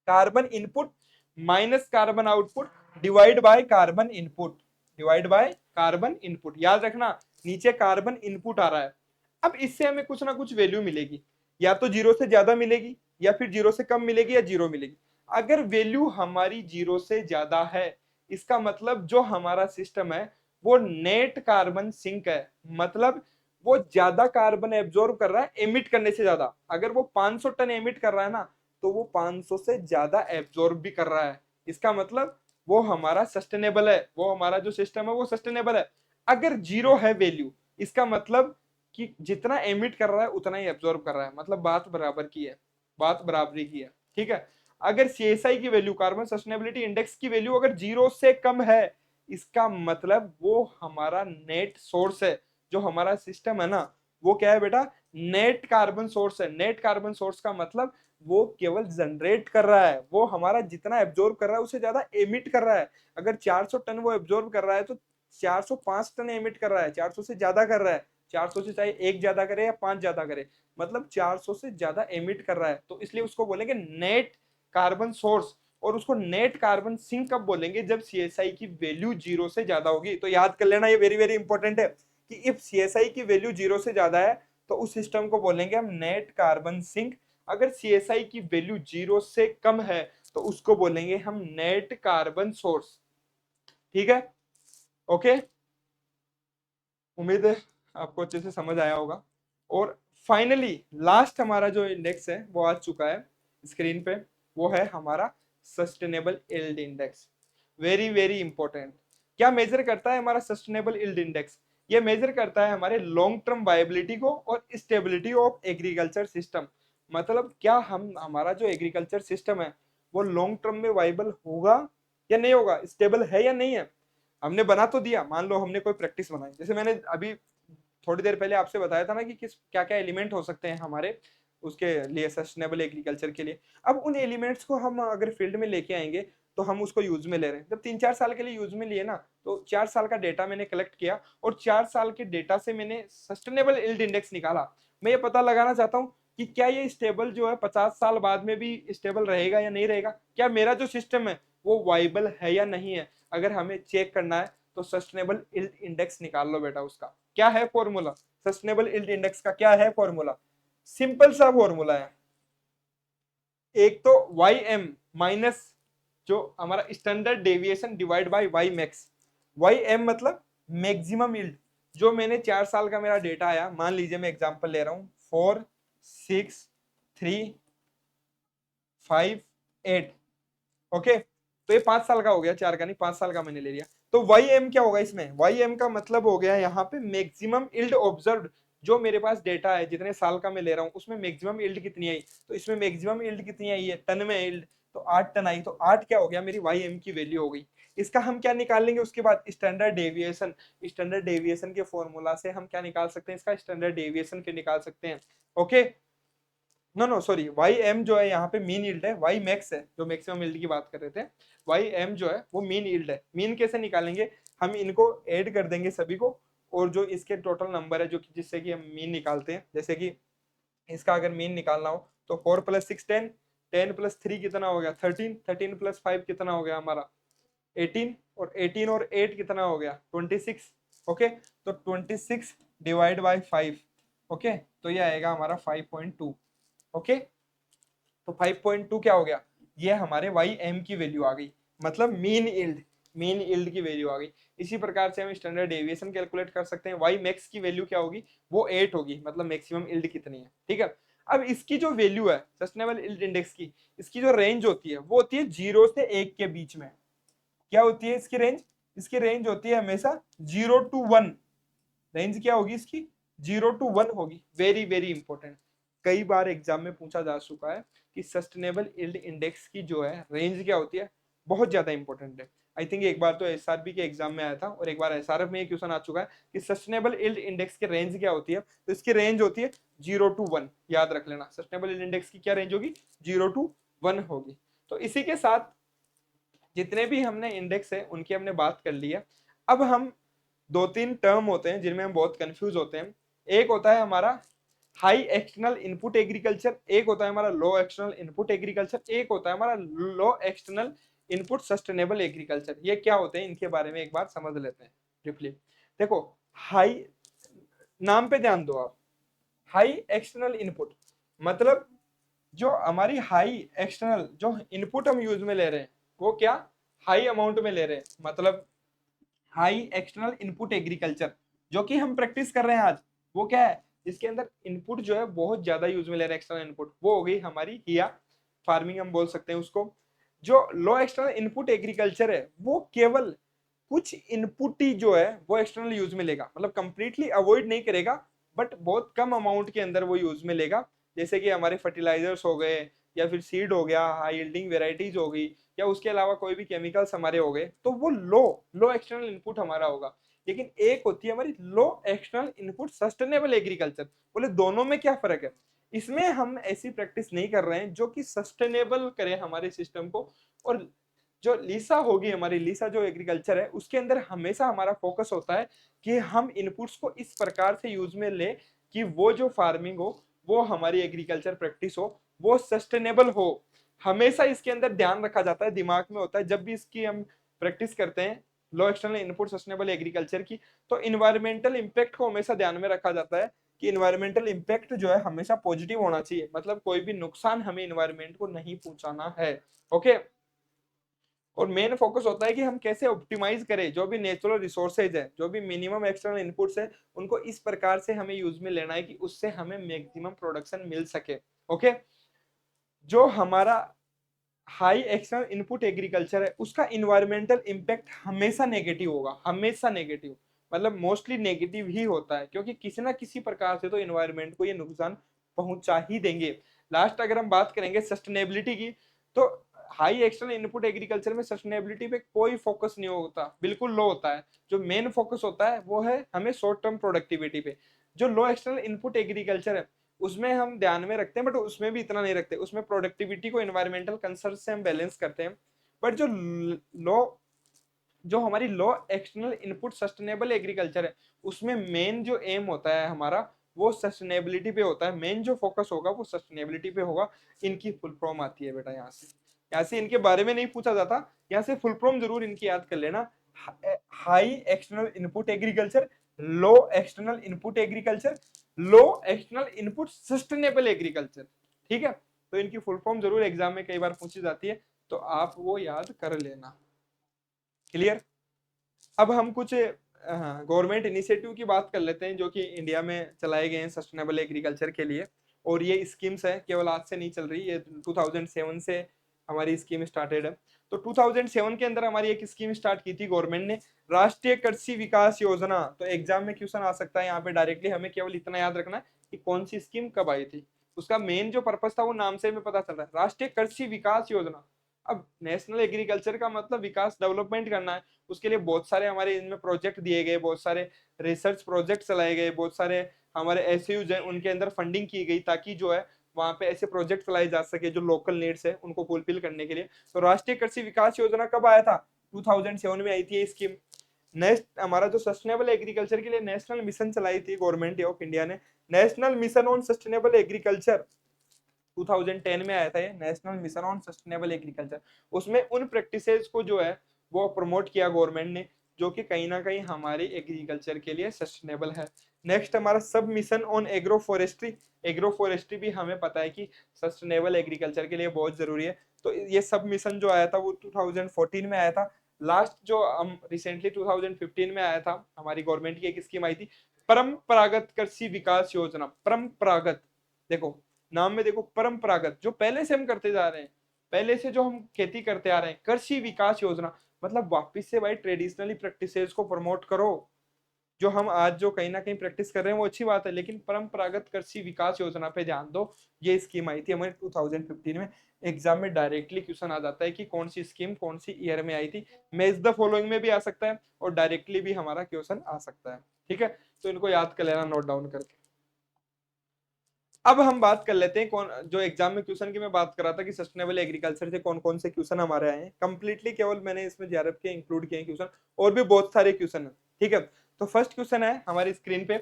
carbon input minus carbon output divide by carbon input, divide by carbon input. याद रखना, नीचे कार्बन इनपुट आ रहा है। अब इससे हमें कुछ ना कुछ वैल्यू मिलेगी, या तो जीरो से ज्यादा मिलेगी, या फिर जीरो से कम मिलेगी, या जीरो मिलेगी। अगर वैल्यू हमारी जीरो से ज्यादा है, इसका मतलब जो हमारा सिस्टम है वो नेट कार्बन सिंक है, मतलब वो ज्यादा कार्बन एब्जॉर्ब कर रहा है एमिट करने से ज्यादा। अगर वो 500 टन एमिट कर रहा है ना, तो वो 500 से ज्यादा एब्जॉर्ब भी कर रहा है। इसका मतलब वो हमारा सस्टेनेबल है, वो हमारा जो सिस्टम है वो सस्टेनेबल है। अगर जीरो है वैल्यू, इसका मतलब कि जितना एमिट कर रहा है उतना ही एब्जॉर्ब कर रहा है, मतलब बात बराबर की है, बात बराबरी की है। ठीक है, अगर CSI की वैल्यू, कार्बन सस्टेनेबिलिटी इंडेक्स की वैल्यू अगर जीरो से कम है, इसका मतलब वो हमारा नेट सोर्स है। जो हमारा सिस्टम है ना, वो क्या है बेटा, नेट कार्बन सोर्स है। नेट कार्बन सोर्स का मतलब वो केवल जनरेट कर रहा है, वो हमारा जितना एब्जॉर्ब कर रहा है उससे ज्यादा एमिट कर रहा है। अगर 400 टन वो एब्जॉर्ब कर रहा है तो 405 टन एमिट कर रहा है, 400 से ज्यादा कर रहा है। 400 से चाहे एक ज्यादा करे या 5 ज्यादा करे, मतलब 400 से ज्यादा एमिट कर रहा है, तो इसलिए उसको बोलेंगे नेट कार्बन सोर्स। और उसको नेट कार्बन सिंक कब बोलेंगे, जब CSI की वैल्यू जीरो से ज्यादा होगी। तो याद कर लेना, ये वेरी वेरी इंपॉर्टेंट है कि इफ CSI की वैल्यू जीरो से ज्यादा है तो उस सिस्टम को बोलेंगे हम नेट कार्बन सिंक। अगर CSI की वैल्यू जीरो से कम है तो उसको बोलेंगे हम नेट कार्बन सोर्स। ठीक है, ओके, उम्मीद है आपको अच्छे से समझ आया होगा। और फाइनली लास्ट हमारा जो इंडेक्स है वो आ चुका है स्क्रीन पे, वो है हमारा sustainable yield index. Very very important. क्या मेजर करता है हमारा सस्टेनेबल यील्ड इंडेक्स, ये मेजर करता है हमारे लॉन्ग टर्म वायबिलिटी को और स्टेबिलिटी ऑफ एग्रीकल्चर सिस्टम। मतलब क्या हम, हमारा जो एग्रीकल्चर सिस्टम है वो लॉन्ग टर्म में वाइबल होगा या नहीं होगा, स्टेबल है या नहीं है। हमने बना तो दिया, मान लो हमने कोई प्रैक्टिस बनाई, जैसे मैंने अभी थोड़ी देर पहले आपसे बताया था ना कि किस क्या क्या एलिमेंट हो सकते हैं हमारे उसके लिए, सस्टेनेबल एग्रीकल्चर के लिए। अब उन एलिमेंट्स को हम अगर फील्ड में लेके आएंगे तो हम उसको यूज में ले रहे हैं। जब 3-4 साल के लिए यूज में लिए ना, तो 4 साल का डेटा मैंने कलेक्ट किया और 4 साल के डेटा से मैंने सस्टेनेबल यील्ड इंडेक्स निकाला। मैं ये पता लगाना चाहता हूँ कि क्या ये स्टेबल जो है 50 साल बाद में भी स्टेबल रहेगा या नहीं रहेगा, क्या मेरा जो सिस्टम है वो वाइबल है या नहीं है। अगर हमें चेक करना है तो सस्टेनेबल यील्ड इंडेक्स निकाल लो बेटा। उसका क्या है फॉर्मूला, सस्टेनेबल यील्ड इंडेक्स का क्या है फॉर्मूला, सिंपल सा फॉर्मूला है। एक तो वाई एम माइनस जो हमारा standard deviation divide by Y max. Y M मतलब मैक्सिमम यील्ड। जो मैंने 4 साल का मेरा डेटा आया, मान लीजिए मैं एग्जांपल ले रहा हूं 4 6 3 5 8, ओके, तो ये 5 साल का हो गया, 4 का नहीं, 5 साल का मैंने ले लिया। तो वाई एम क्या होगा इसमें, वाई एम का मतलब हो गया यहाँ पे मैक्सिमम यील्ड ऑब्जर्व्ड। जो मेरे पास डेटा है जितने साल का मैं ले रहा हूँ उसमें मैक्सिमम यील्ड कितनी आई, तो इसमें मैक्सिमम यील्ड कितनी आई है, टन में यील्ड, तो 8 टन आई। तो 8 क्या हो गया, मेरी वाई एम की वैल्यू हो गई। इसका हम क्या निकाल लेंगे उसके बाद, स्टैंडर्ड डेविएशन। स्टैंडर्ड डेविएशन के फॉर्मूला से हम क्या निकाल सकते हैं, इसका स्टैंडर्ड डेविएशन फिर निकाल सकते हैं। Okay, no no sorry, Y M जो है यहाँ पे मीन यील्ड है, वाई मैक्स है जो मैक्सिमम यील्ड की बात कर रहे थे, वाई एम जो है वो मीन यील्ड है। मीन कैसे निकालेंगे, हम इनको ऐड कर देंगे सभी को, और जो इसके टोटल नंबर है जो कि जिससे कि हम मीन निकालते हैं, जैसे कि इसका अगर मीन निकालना हो तो 4 + 6 10, 10 + 3 कितना हो गया 13, 13 + 5 कितना हो गया हमारा 18, और 18 और 8 कितना हो गया 26। ओके, तो 26 डिवाइड बाई 5, ओके, तो ये आएगा हमारा 5.2। ओके, तो 5.2 क्या हो गया, ये हमारे वाई एम की वैल्यू आ गई, मतलब मीन यील्ड, मीन यील्ड की वैल्यू आ गई। इसी प्रकार से हम स्टैंडर्ड डेविएशन कैलकुलेट कर सकते हैं, वाई मैक्स की वैल्यू क्या होगी, वो 8 होगी, मतलब मैक्सिमम यील्ड कितनी है। ठीक है, अब इसकी जो वैल्यू है सस्टेनेबल यील्ड इंडेक्स की, इसकी जो रेंज होती है वो होती है 0 से 1 के बीच में। क्या होती है इसकी रेंज, इसकी रेंज होती है हमेशा 0 to 1। रेंज क्या होगी इसकी, 0 to 1 होगी। वेरी वेरी इंपॉर्टेंट, कई बार एग्जाम में पूछा जा चुका है कि सस्टेनेबल यील्ड इंडेक्स की जो है रेंज क्या होती है, बहुत ज्यादा इंपॉर्टेंट है। आई थिंक एक बार तो एसआरबी के एग्जाम में आया था, और एक बार एसआरएफ में ये क्वेश्चन आ चुका है कि सस्टेनेबल यील्ड इंडेक्स की रेंज क्या होती है, तो इसकी रेंज होती है 0 to 1। याद रख लेना, सस्टेनेबल यील्ड इंडेक्स की क्या रेंज होगी, 0 to 1 होगी। तो इसी के साथ जितने भी हमने इंडेक्स है उनकी हमने बात कर ली है। अब हम दो तीन टर्म होते हैं जिनमें हम बहुत कंफ्यूज होते हैं। एक होता है हमारा हाई एक्सटर्नल इनपुट एग्रीकल्चर, एक होता है हमारा लो एक्सटर्नल इनपुट एग्रीकल्चर, एक होता है हमारा लो एक्सटर्नल इनपुट सस्टेनेबल एग्रीकल्चर। ये क्या होते हैं इनके बारे में एक बार समझ लेते हैं ब्रीफली। देखो, हाई, नाम पे ध्यान दो आप, हाई एक्सटर्नल इनपुट मतलब जो हमारी हाई एक्सटर्नल जो इनपुट हम यूज में ले रहे हैं वो क्या हाई अमाउंट में ले रहे हैं, मतलब हाई एक्सटर्नल इनपुट एग्रीकल्चर जो कि हम प्रैक्टिस कर रहे हैं आज, वो क्या है, इसके अंदर इनपुट जो है बहुत ज्यादा यूज में ले रहे हैं एक्सटर्नल इनपुट, वो हो गई हमारी हिया फार्मिंग हम बोल सकते हैं उसको। जो लो एक्सटर्नल इनपुट एग्रीकल्चर है वो केवल कुछ इनपुट ही जो है वो एक्सटर्नल यूज में लेगा, मतलब कंप्लीटली अवॉइड नहीं करेगा, बट बहुत कम अमाउंट के अंदर वो यूज में लेगा। जैसे कि हमारे फर्टिलाइजर्स हो गए, या फिर सीड हो गया, हाई यील्डिंग वेराइटीज हो गई, या उसके अलावा कोई भी केमिकल्स हमारे हो गए, तो वो लो लो एक्सटर्नल इनपुट हमारा होगा। लेकिन एक होती है हमारी लो एक्सटर्नल इनपुट सस्टेनेबल एग्रीकल्चर। बोले दोनों में क्या फर्क है, इसमें हम ऐसी प्रैक्टिस नहीं कर रहे हैं जो कि सस्टेनेबल करे हमारे सिस्टम को। और जो लीसा होगी हमारी, लीसा जो एग्रीकल्चर है उसके अंदर हमेशा हमारा फोकस होता है कि हम इनपुट्स को इस प्रकार से यूज में ले कि वो जो फार्मिंग हो, वो हमारी एग्रीकल्चर प्रैक्टिस हो, वो सस्टेनेबल हो। हमेशा इसके अंदर ध्यान रखा जाता है, दिमाग में होता है जब भी इसकी हम प्रैक्टिस करते हैं लो एक्सटर्नल इनपुट सस्टेनेबल एग्रीकल्चर की, तो इन्वायरमेंटल इंपैक्ट को हमेशा ध्यान में रखा जाता है कि इन्वायरमेंटल इंपैक्ट जो है हमेशा पॉजिटिव होना चाहिए, मतलब कोई भी नुकसान हमें इन्वायरमेंट को नहीं पहुंचाना है। ओके, और मेन फोकस होता है कि हम कैसे ऑप्टिमाइज करें जो भी नेचुरल रिसोर्सेज है, जो भी मिनिमम एक्सटर्नल इनपुट्स है, उनको इस प्रकार से हमें यूज में लेना है कि उससे हमें मैक्सिमम प्रोडक्शन मिल सके। ओके, जो हमारा हाई एक्सटर्नल इनपुट एग्रीकल्चर है उसका इन्वायरमेंटल इम्पैक्ट हमेशा नेगेटिव होगा, हमेशा नेगेटिव, मतलब मोस्टली नेगेटिव ही होता है, क्योंकि किसी ना किसी प्रकार से तो इन्वायरमेंट को ये नुकसान पहुंचा ही देंगे। लास्ट अगर हम बात करेंगे सस्टेनेबिलिटी की, तो हाई एक्सटर्नल इनपुट एग्रीकल्चर में सस्टेनेबिलिटी पे कोई फोकस नहीं होता, बिल्कुल लो होता है। जो मेन फोकस होता है वो है हमें शॉर्ट टर्म प्रोडक्टिविटी पे। जो लो एक्सटर्नल इनपुट एग्रीकल्चर है उसमें हम ध्यान में रखते हैं, बट उसमें भी इतना नहीं रखते, उसमें प्रोडक्टिविटी को एनवायरमेंटल कंसर्न से हम बैलेंस करते हैं। बट जो लो जो हमारी लो एक्सटर्नल इनपुट सस्टेनेबल एग्रीकल्चर है उसमें मेन जो एम होता है हमारा वो सस्टेनेबिलिटी पे होता है, मेन जो फोकस होगा वो सस्टेनेबिलिटी पे होगा। इनकी फुल फॉर्म आती है बेटा यहाँ से इनके बारे में नहीं पूछा जाता, यहाँ से फुल फॉर्म जरूर इनकी याद कर लेना। हाई एक्सटर्नल इनपुट एग्रीकल्चर, लो एक्सटर्नल इनपुट एग्रीकल्चर, लो एक्सटर्नल इनपुट सस्टेनेबल एग्रीकल्चर। ठीक है, तो इनकी फुल फॉर्म जरूर एग्जाम में कई बार पूछी जाती है, तो आप वो याद कर लेना। क्लियर। अब हम कुछ गवर्नमेंट इनिशिएटिव की बात कर लेते हैं जो कि इंडिया में चलाए गए हैं सस्टेनेबल एग्रीकल्चर के लिए। और ये स्कीम्स है केवल आज से नहीं चल रही, ये 2007 से हमारी स्कीम स्टार्टेड है। तो 2007 के अंदर हमारी एक स्कीम स्टार्ट की थी गवर्नमेंट ने, राष्ट्रीय कृषि विकास योजना। तो एग्जाम में क्वेश्चन आ सकता है यहाँ पे डायरेक्टली, हमें केवल इतना याद रखना है कि कौन सी स्कीम कब आई थी। उसका मेन जो पर्पस था वो नाम से हमें पता चल रहा है, राष्ट्रीय कृषि विकास योजना। अब नेशनल एग्रीकल्चर का मतलब विकास डेवलपमेंट करना है, उसके लिए बहुत सारे हमारे इनमें प्रोजेक्ट दिए गए, बहुत सारे रिसर्च प्रोजेक्ट चलाए गए, बहुत सारे हमारे एसयूज हैं उनके अंदर फंडिंग की गई ताकि जो है वहां पे ऐसे प्रोजेक्ट चलाए जा सके जो लोकल नीड्स है उनको फुलफिल करने के लिए। तो राष्ट्रीय कृषि विकास योजना कब आया था? 2007 में आई थी ये स्कीम। नेक्स्ट हमारा जो सस्टेनेबल एग्रीकल्चर के लिए नेशनल मिशन चलाई थी गवर्नमेंट ऑफ इंडिया ने, national mission on sustainable agriculture 2010 में आया था ये national mission on sustainable agriculture. उसमें उन प्रैक्टिसेस को जो है वो प्रमोट किया गवर्नमेंट ने जो कि कहीं ना कहीं हमारी एग्रीकल्चर के लिए सस्टेनेबल है। नेक्स्ट हमारा सब mission on agro forestry, agro forestry भी हमें पता है कि सस्टेनेबल एग्रीकल्चर के लिए बहुत जरूरी है। तो ये सब मिशन जो आया था वो 2014 में आया था। लास्ट जो हम रिसेंटली 2015 में आया था हमारी गवर्नमेंट की एक स्कीम आई थी, परंपरागत कृषि विकास योजना। परंपरागत, देखो नाम में देखो परंपरागत, जो पहले से हम करते जा रहे हैं, पहले से जो हम खेती करते आ रहे हैं। कृषि विकास योजना मतलब वापिस से भाई ट्रेडिशनली प्रैक्टिसेस को प्रमोट करो। जो हम आज जो कहीं ना कहीं प्रैक्टिस कर रहे हैं वो अच्छी बात है, लेकिन परंपरागत कृषि विकास योजना पे ध्यान दो। ये स्कीम आई थी हमारे 2015 में। एग्जाम में डायरेक्टली क्वेश्चन आ जाता है कि कौन सी स्कीम कौन सी ईयर में आई थी। मैच द फॉलोइंग में भी आ सकता है और डायरेक्टली भी हमारा क्वेश्चन आ सकता है। ठीक है, तो इनको याद कर लेना नोट डाउन करके। अब हम बात कर लेते हैं कौन जो एग्जाम में क्वेश्चन की मैं बात कर रहा था कि सस्टेनेबल एग्रीकल्चर से कौन कौन से क्वेश्चन हमारे आए हैं। कंप्लीटली केवल मैंने इसमें जेआरएफ के इंक्लूड किए हैं क्वेश्चन, और भी बहुत सारे क्वेश्चन है। ठीक है, तो फर्स्ट क्वेश्चन है हमारी स्क्रीन पे,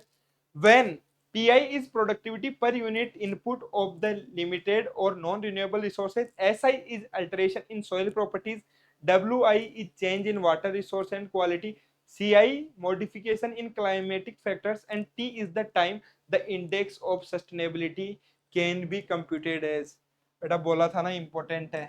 when PI is productivity per unit input of the limited और non renewable resources, SI is alteration in soil properties, WI is change in water resource and quality, CI modification in climatic factors, and T is the time the index of sustainability can be computed as। बेटा बोला था ना important है।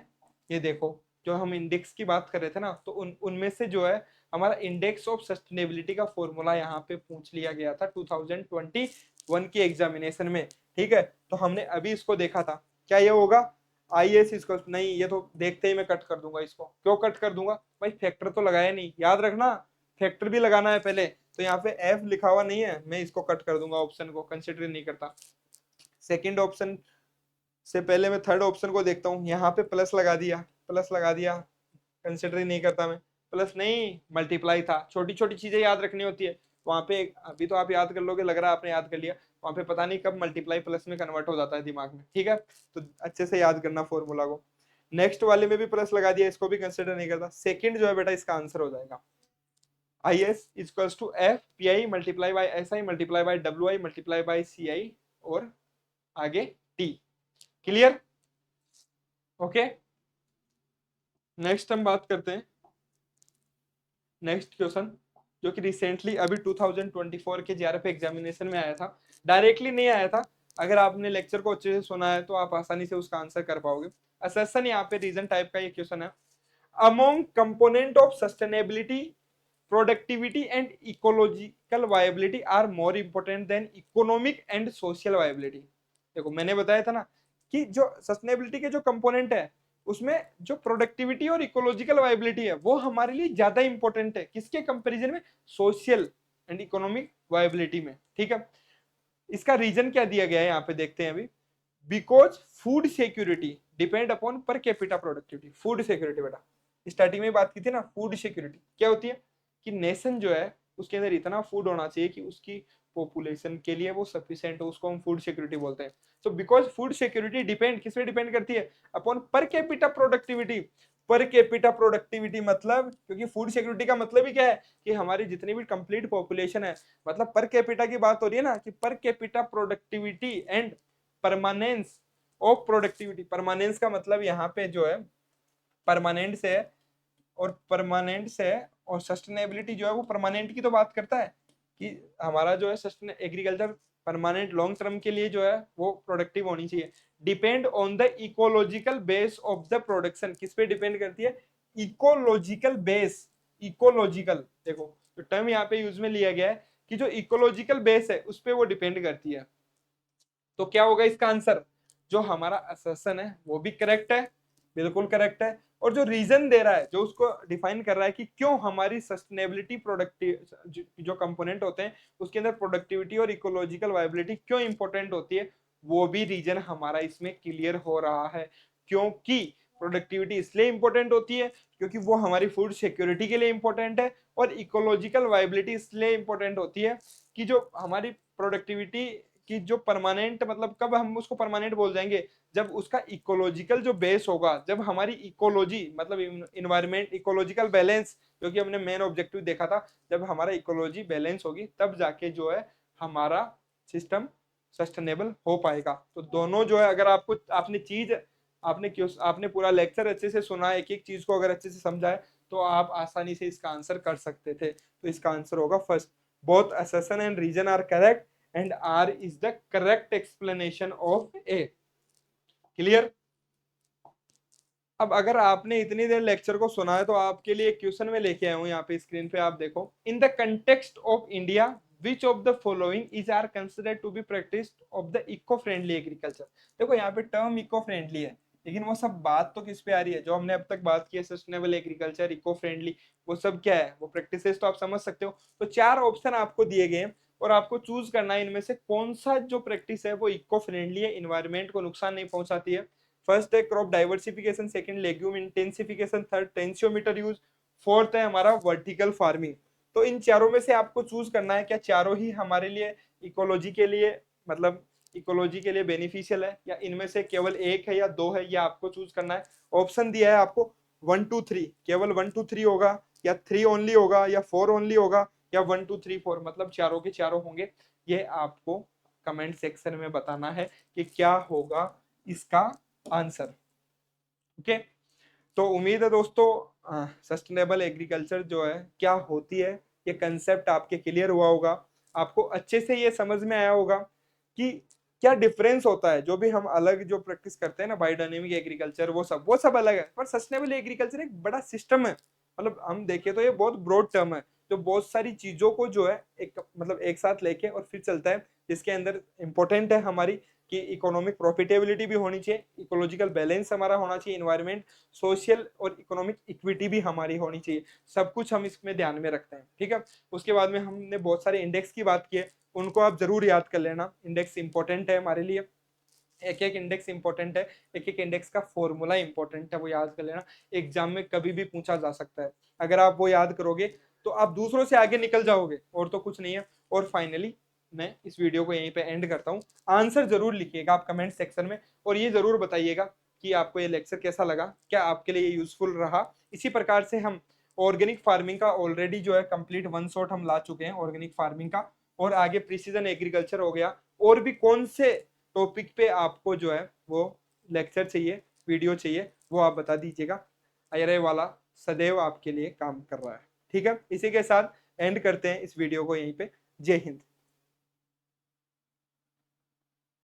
ये देखो जो हम index की बात कर रहे थे ना, तो उनमें से जो है हमारा इंडेक्स ऑफ सस्टेनेबिलिटी का फॉर्मूला यहाँ पे पूछ लिया गया था 2021 की एग्जामिनेशन में। ठीक है, तो हमने अभी इसको देखा था। क्या ये होगा IS इसको? नहीं, ये तो देखते ही मैं कट कर दूंगा इसको। क्यों कट कर दूंगा भाई? फैक्टर तो लगाया नहीं, याद रखना फैक्टर भी लगाना है पहले। तो यहाँ पे F लिखा हुआ नहीं है, मैं इसको कट कर दूंगा, ऑप्शन को कंसिडर नहीं करता। सेकंड ऑप्शन से पहले मैं थर्ड ऑप्शन को देखता हूँ, यहाँ पे प्लस लगा दिया, प्लस लगा दिया, कंसिडर ही नहीं करता मैं। प्लस नहीं, मल्टीप्लाई था। छोटी छोटी चीजें याद रखनी होती है वहां पे। अभी तो आप याद कर लोगे, लग रहा है आपने याद कर लिया, वहां पे पता नहीं कब मल्टीप्लाई प्लस में कन्वर्ट हो जाता है दिमाग में। ठीक है, तो अच्छे से याद करना फॉर्मूला को। नेक्स्ट वाले में भी प्लस लगा दिया, इसको भी कंसिडर नहीं करता। सेकंड जो है बेटा इसका आंसर हो जाएगा IS equals to F PI multiply by SI multiply by WI multiply by CI और आगे T। क्लियर? ओके, नेक्स्ट हम बात करते हैं नेक्स्ट क्वेश्चन, जो कि रिसेंटली अभी 2024 के जेआरएफ एग्जामिनेशन में आया था। डायरेक्टली नहीं आया था, अगर आपने लेक्चर को अच्छे से सुना है तो आप आसानी से उसका आंसर कर पाओगे। असेसन यहाँ पे रीजन टाइप का ये क्वेश्चन है, among component of sustainability productivity and ecological viability are more important than economic and social viability. देखो मैंने बताया था ना कि जो सस्टेनेबिलिटी के जो कंपोनेंट है उसमें जो प्रोडक्टिविटी और इकोलॉजिकल वायबिलिटी है वो हमारे लिए ज्यादा इंपॉर्टेंट है। किसके कंपैरिजन में? सोशल एंड इकोनॉमिक वायबिलिटी में। ठीक है, इसका रीजन क्या दिया गया है यहाँ पे देखते हैं अभी। Because food security depend upon पर कैपिटा प्रोडक्टिविटी। फूड सिक्योरिटी बेटा स्टार्टिंग में बात की थी ना, फूड सिक्योरिटी क्या होती है कि नेशन जो है उसके अंदर इतना फूड होना चाहिए कि उसकी पॉपुलेशन के लिए वो सफिशिएंट हो, उसको हम फूड सिक्योरिटी बोलते हैं। तो बिकॉज फूड सिक्योरिटी डिपेंड किस पे डिपेंड करती है? अपॉन पर कैपिटा प्रोडक्टिविटी। पर कैपिटा प्रोडक्टिविटी मतलब, क्योंकि फूड सिक्योरिटी का मतलब ही क्या है कि हमारी जितनी भी कंप्लीट पॉपुलेशन है, मतलब पर कैपिटा की बात हो रही है ना, कि पर capita productivity and permanence of productivity. Permanence का मतलब यहाँ पे जो है परमानेंट से है, और परमानेंट से है, और सस्टेनेबिलिटी जो है वो परमानेंट की तो बात करता है कि हमारा जो है sustain agriculture permanent long term के लिए जो है वो प्रोडक्टिव होनी चाहिए। Depend on the ecological base of the production. किस पे डिपेंड करती है? Ecological base. इकोलॉजिकल, देखो जो टर्म यहाँ पे यूज में लिया गया है कि जो इकोलॉजिकल बेस है उस पर वो डिपेंड करती है। तो क्या होगा इसका आंसर? जो हमारा असर्शन है वो भी करेक्ट है, बिल्कुल करेक्ट है। और जो रीजन दे रहा है, जो उसको डिफाइन कर रहा है कि क्यों हमारी सस्टेनेबिलिटी प्रोडक्टिव जो कंपोनेंट होते हैं उसके अंदर प्रोडक्टिविटी और इकोलॉजिकल वायबिलिटी क्यों इंपॉर्टेंट होती है, वो भी रीजन हमारा इसमें क्लियर हो रहा है। क्योंकि प्रोडक्टिविटी इसलिए इंपॉर्टेंट होती है क्योंकि वो हमारी फूड सिक्योरिटी के लिए इंपॉर्टेंट है, और इकोलॉजिकल वाइबिलिटी इसलिए इंपॉर्टेंट होती है कि जो हमारी प्रोडक्टिविटी की जो परमानेंट, मतलब कब हम उसको परमानेंट बोल जाएंगे, जब उसका इकोलॉजिकल जो बेस होगा, जब हमारी इकोलॉजी मतलब इन्वायरमेंट इकोलॉजिकल बैलेंस, जो कि हमने मेन ऑब्जेक्टिव देखा था, जब हमारा इकोलॉजी बैलेंस होगी तब जाके जो है हमारा सिस्टम सस्टेनेबल हो पाएगा। तो दोनों जो है, अगर आपको आपने पूरा लेक्चर अच्छे से सुना, एक एक चीज को अगर अच्छे से समझा है, तो आप आसानी से इसका आंसर कर सकते थे। तो इसका आंसर होगा first, both assertion and reason are correct and R is the correct explanation of A. Clear? अब अगर आपने इतनी देर लेक्चर को सुना है तो आपके लिए एक क्वेश्चन में लेके आया हूं, यहाँ पे स्क्रीन पे आप देखो। In the context of India which of the following is are considered to be practice of the eco friendly agriculture. देखो यहाँ पे टर्म इको फ्रेंडली है, लेकिन वो सब बात तो किस पे आ रही है, जो हमने अब तक बात की है, सस्टेनेबल एग्रीकल्चर, इको फ्रेंडली, वो सब क्या है, वो प्रैक्टिसेस तो आप समझ सकते हो। तो 4 ऑप्शन आपको दिए गए हैं और आपको चूज करना है इनमें से कौन सा जो प्रैक्टिस है वो इको फ्रेंडली है, इन्वायरमेंट को नुकसान नहीं पहुंचाती है। फर्स्ट है crop diversification, second legume intensification, third tensiometer use, fourth है हमारा वर्टिकल फार्मिंग। तो इन चारों में से आपको चूज करना है क्या चारों ही हमारे लिए इकोलॉजी के लिए, मतलब इकोलॉजी के लिए बेनिफिशियल है, या इनमें से केवल एक है या दो है, ये आपको चूज करना है। ऑप्शन दिया है आपको 1 2 3, केवल 1 2 3 होगा, या 3 ओनली होगा, या 4 ओनली होगा, या 1 2 3 4, मतलब चारों के चारों होंगे। ये आपको कमेंट सेक्शन में बताना है कि क्या होगा इसका आंसर। ओके, तो उम्मीद है दोस्तों सस्टेनेबल एग्रीकल्चर जो है क्या होती है, ये कंसेप्ट आपके क्लियर हुआ होगा, आपको अच्छे से ये समझ में आया होगा कि क्या डिफरेंस होता है। जो भी हम अलग जो प्रैक्टिस करते हैं ना, बायोडायनेमिक एग्रीकल्चर, वो सब अलग है, पर सस्टेनेबल एग्रीकल्चर एक बड़ा सिस्टम है। मतलब हम देखें तो ये बहुत ब्रॉड टर्म है, जो बहुत सारी चीजों को जो है एक मतलब एक साथ लेके और फिर चलता है, जिसके अंदर इंपॉर्टेंट है हमारी कि इकोनॉमिक प्रॉफिटेबिलिटी भी होनी चाहिए, इकोलॉजिकल बैलेंस हमारा होना चाहिए, इन्वायरमेंट, सोशल और इकोनॉमिक इक्विटी भी हमारी होनी चाहिए। सब कुछ हम इसमें ध्यान में रखते हैं, ठीक है। उसके बाद में हमने बहुत सारे इंडेक्स की बात की है, उनको आप जरूर याद कर लेना, इंडेक्स इंपॉर्टेंट है हमारे लिए, एक एक इंडेक्स इंपॉर्टेंट है, एक एक इंडेक्स का फॉर्मूला इंपॉर्टेंट है, वो याद कर लेना, एग्जाम में कभी भी पूछा जा सकता है। अगर आप वो याद करोगे तो आप दूसरों से आगे निकल जाओगे, और तो कुछ नहीं है। और फाइनली मैं इस वीडियो को यहीं पे एंड करता हूँ। आंसर जरूर लिखिएगा आप कमेंट सेक्शन में, और ये जरूर बताइएगा कि आपको ये लेक्चर कैसा लगा, क्या आपके लिए यूजफुल रहा। इसी प्रकार से हम ऑर्गेनिक फार्मिंग का ऑलरेडी जो है कंप्लीट वन शॉट हम ला चुके हैं ऑर्गेनिक फार्मिंग का, और आगे प्रिसीजन एग्रीकल्चर हो गया, और भी कौन से टॉपिक पे आपको जो है वो लेक्चर चाहिए, वीडियो चाहिए, वो आप बता दीजिएगा। अरे वाला सदैव आपके लिए काम कर रहा है, ठीक है। इसी के साथ एंड करते हैं इस वीडियो को यहीं पे। जय हिंद।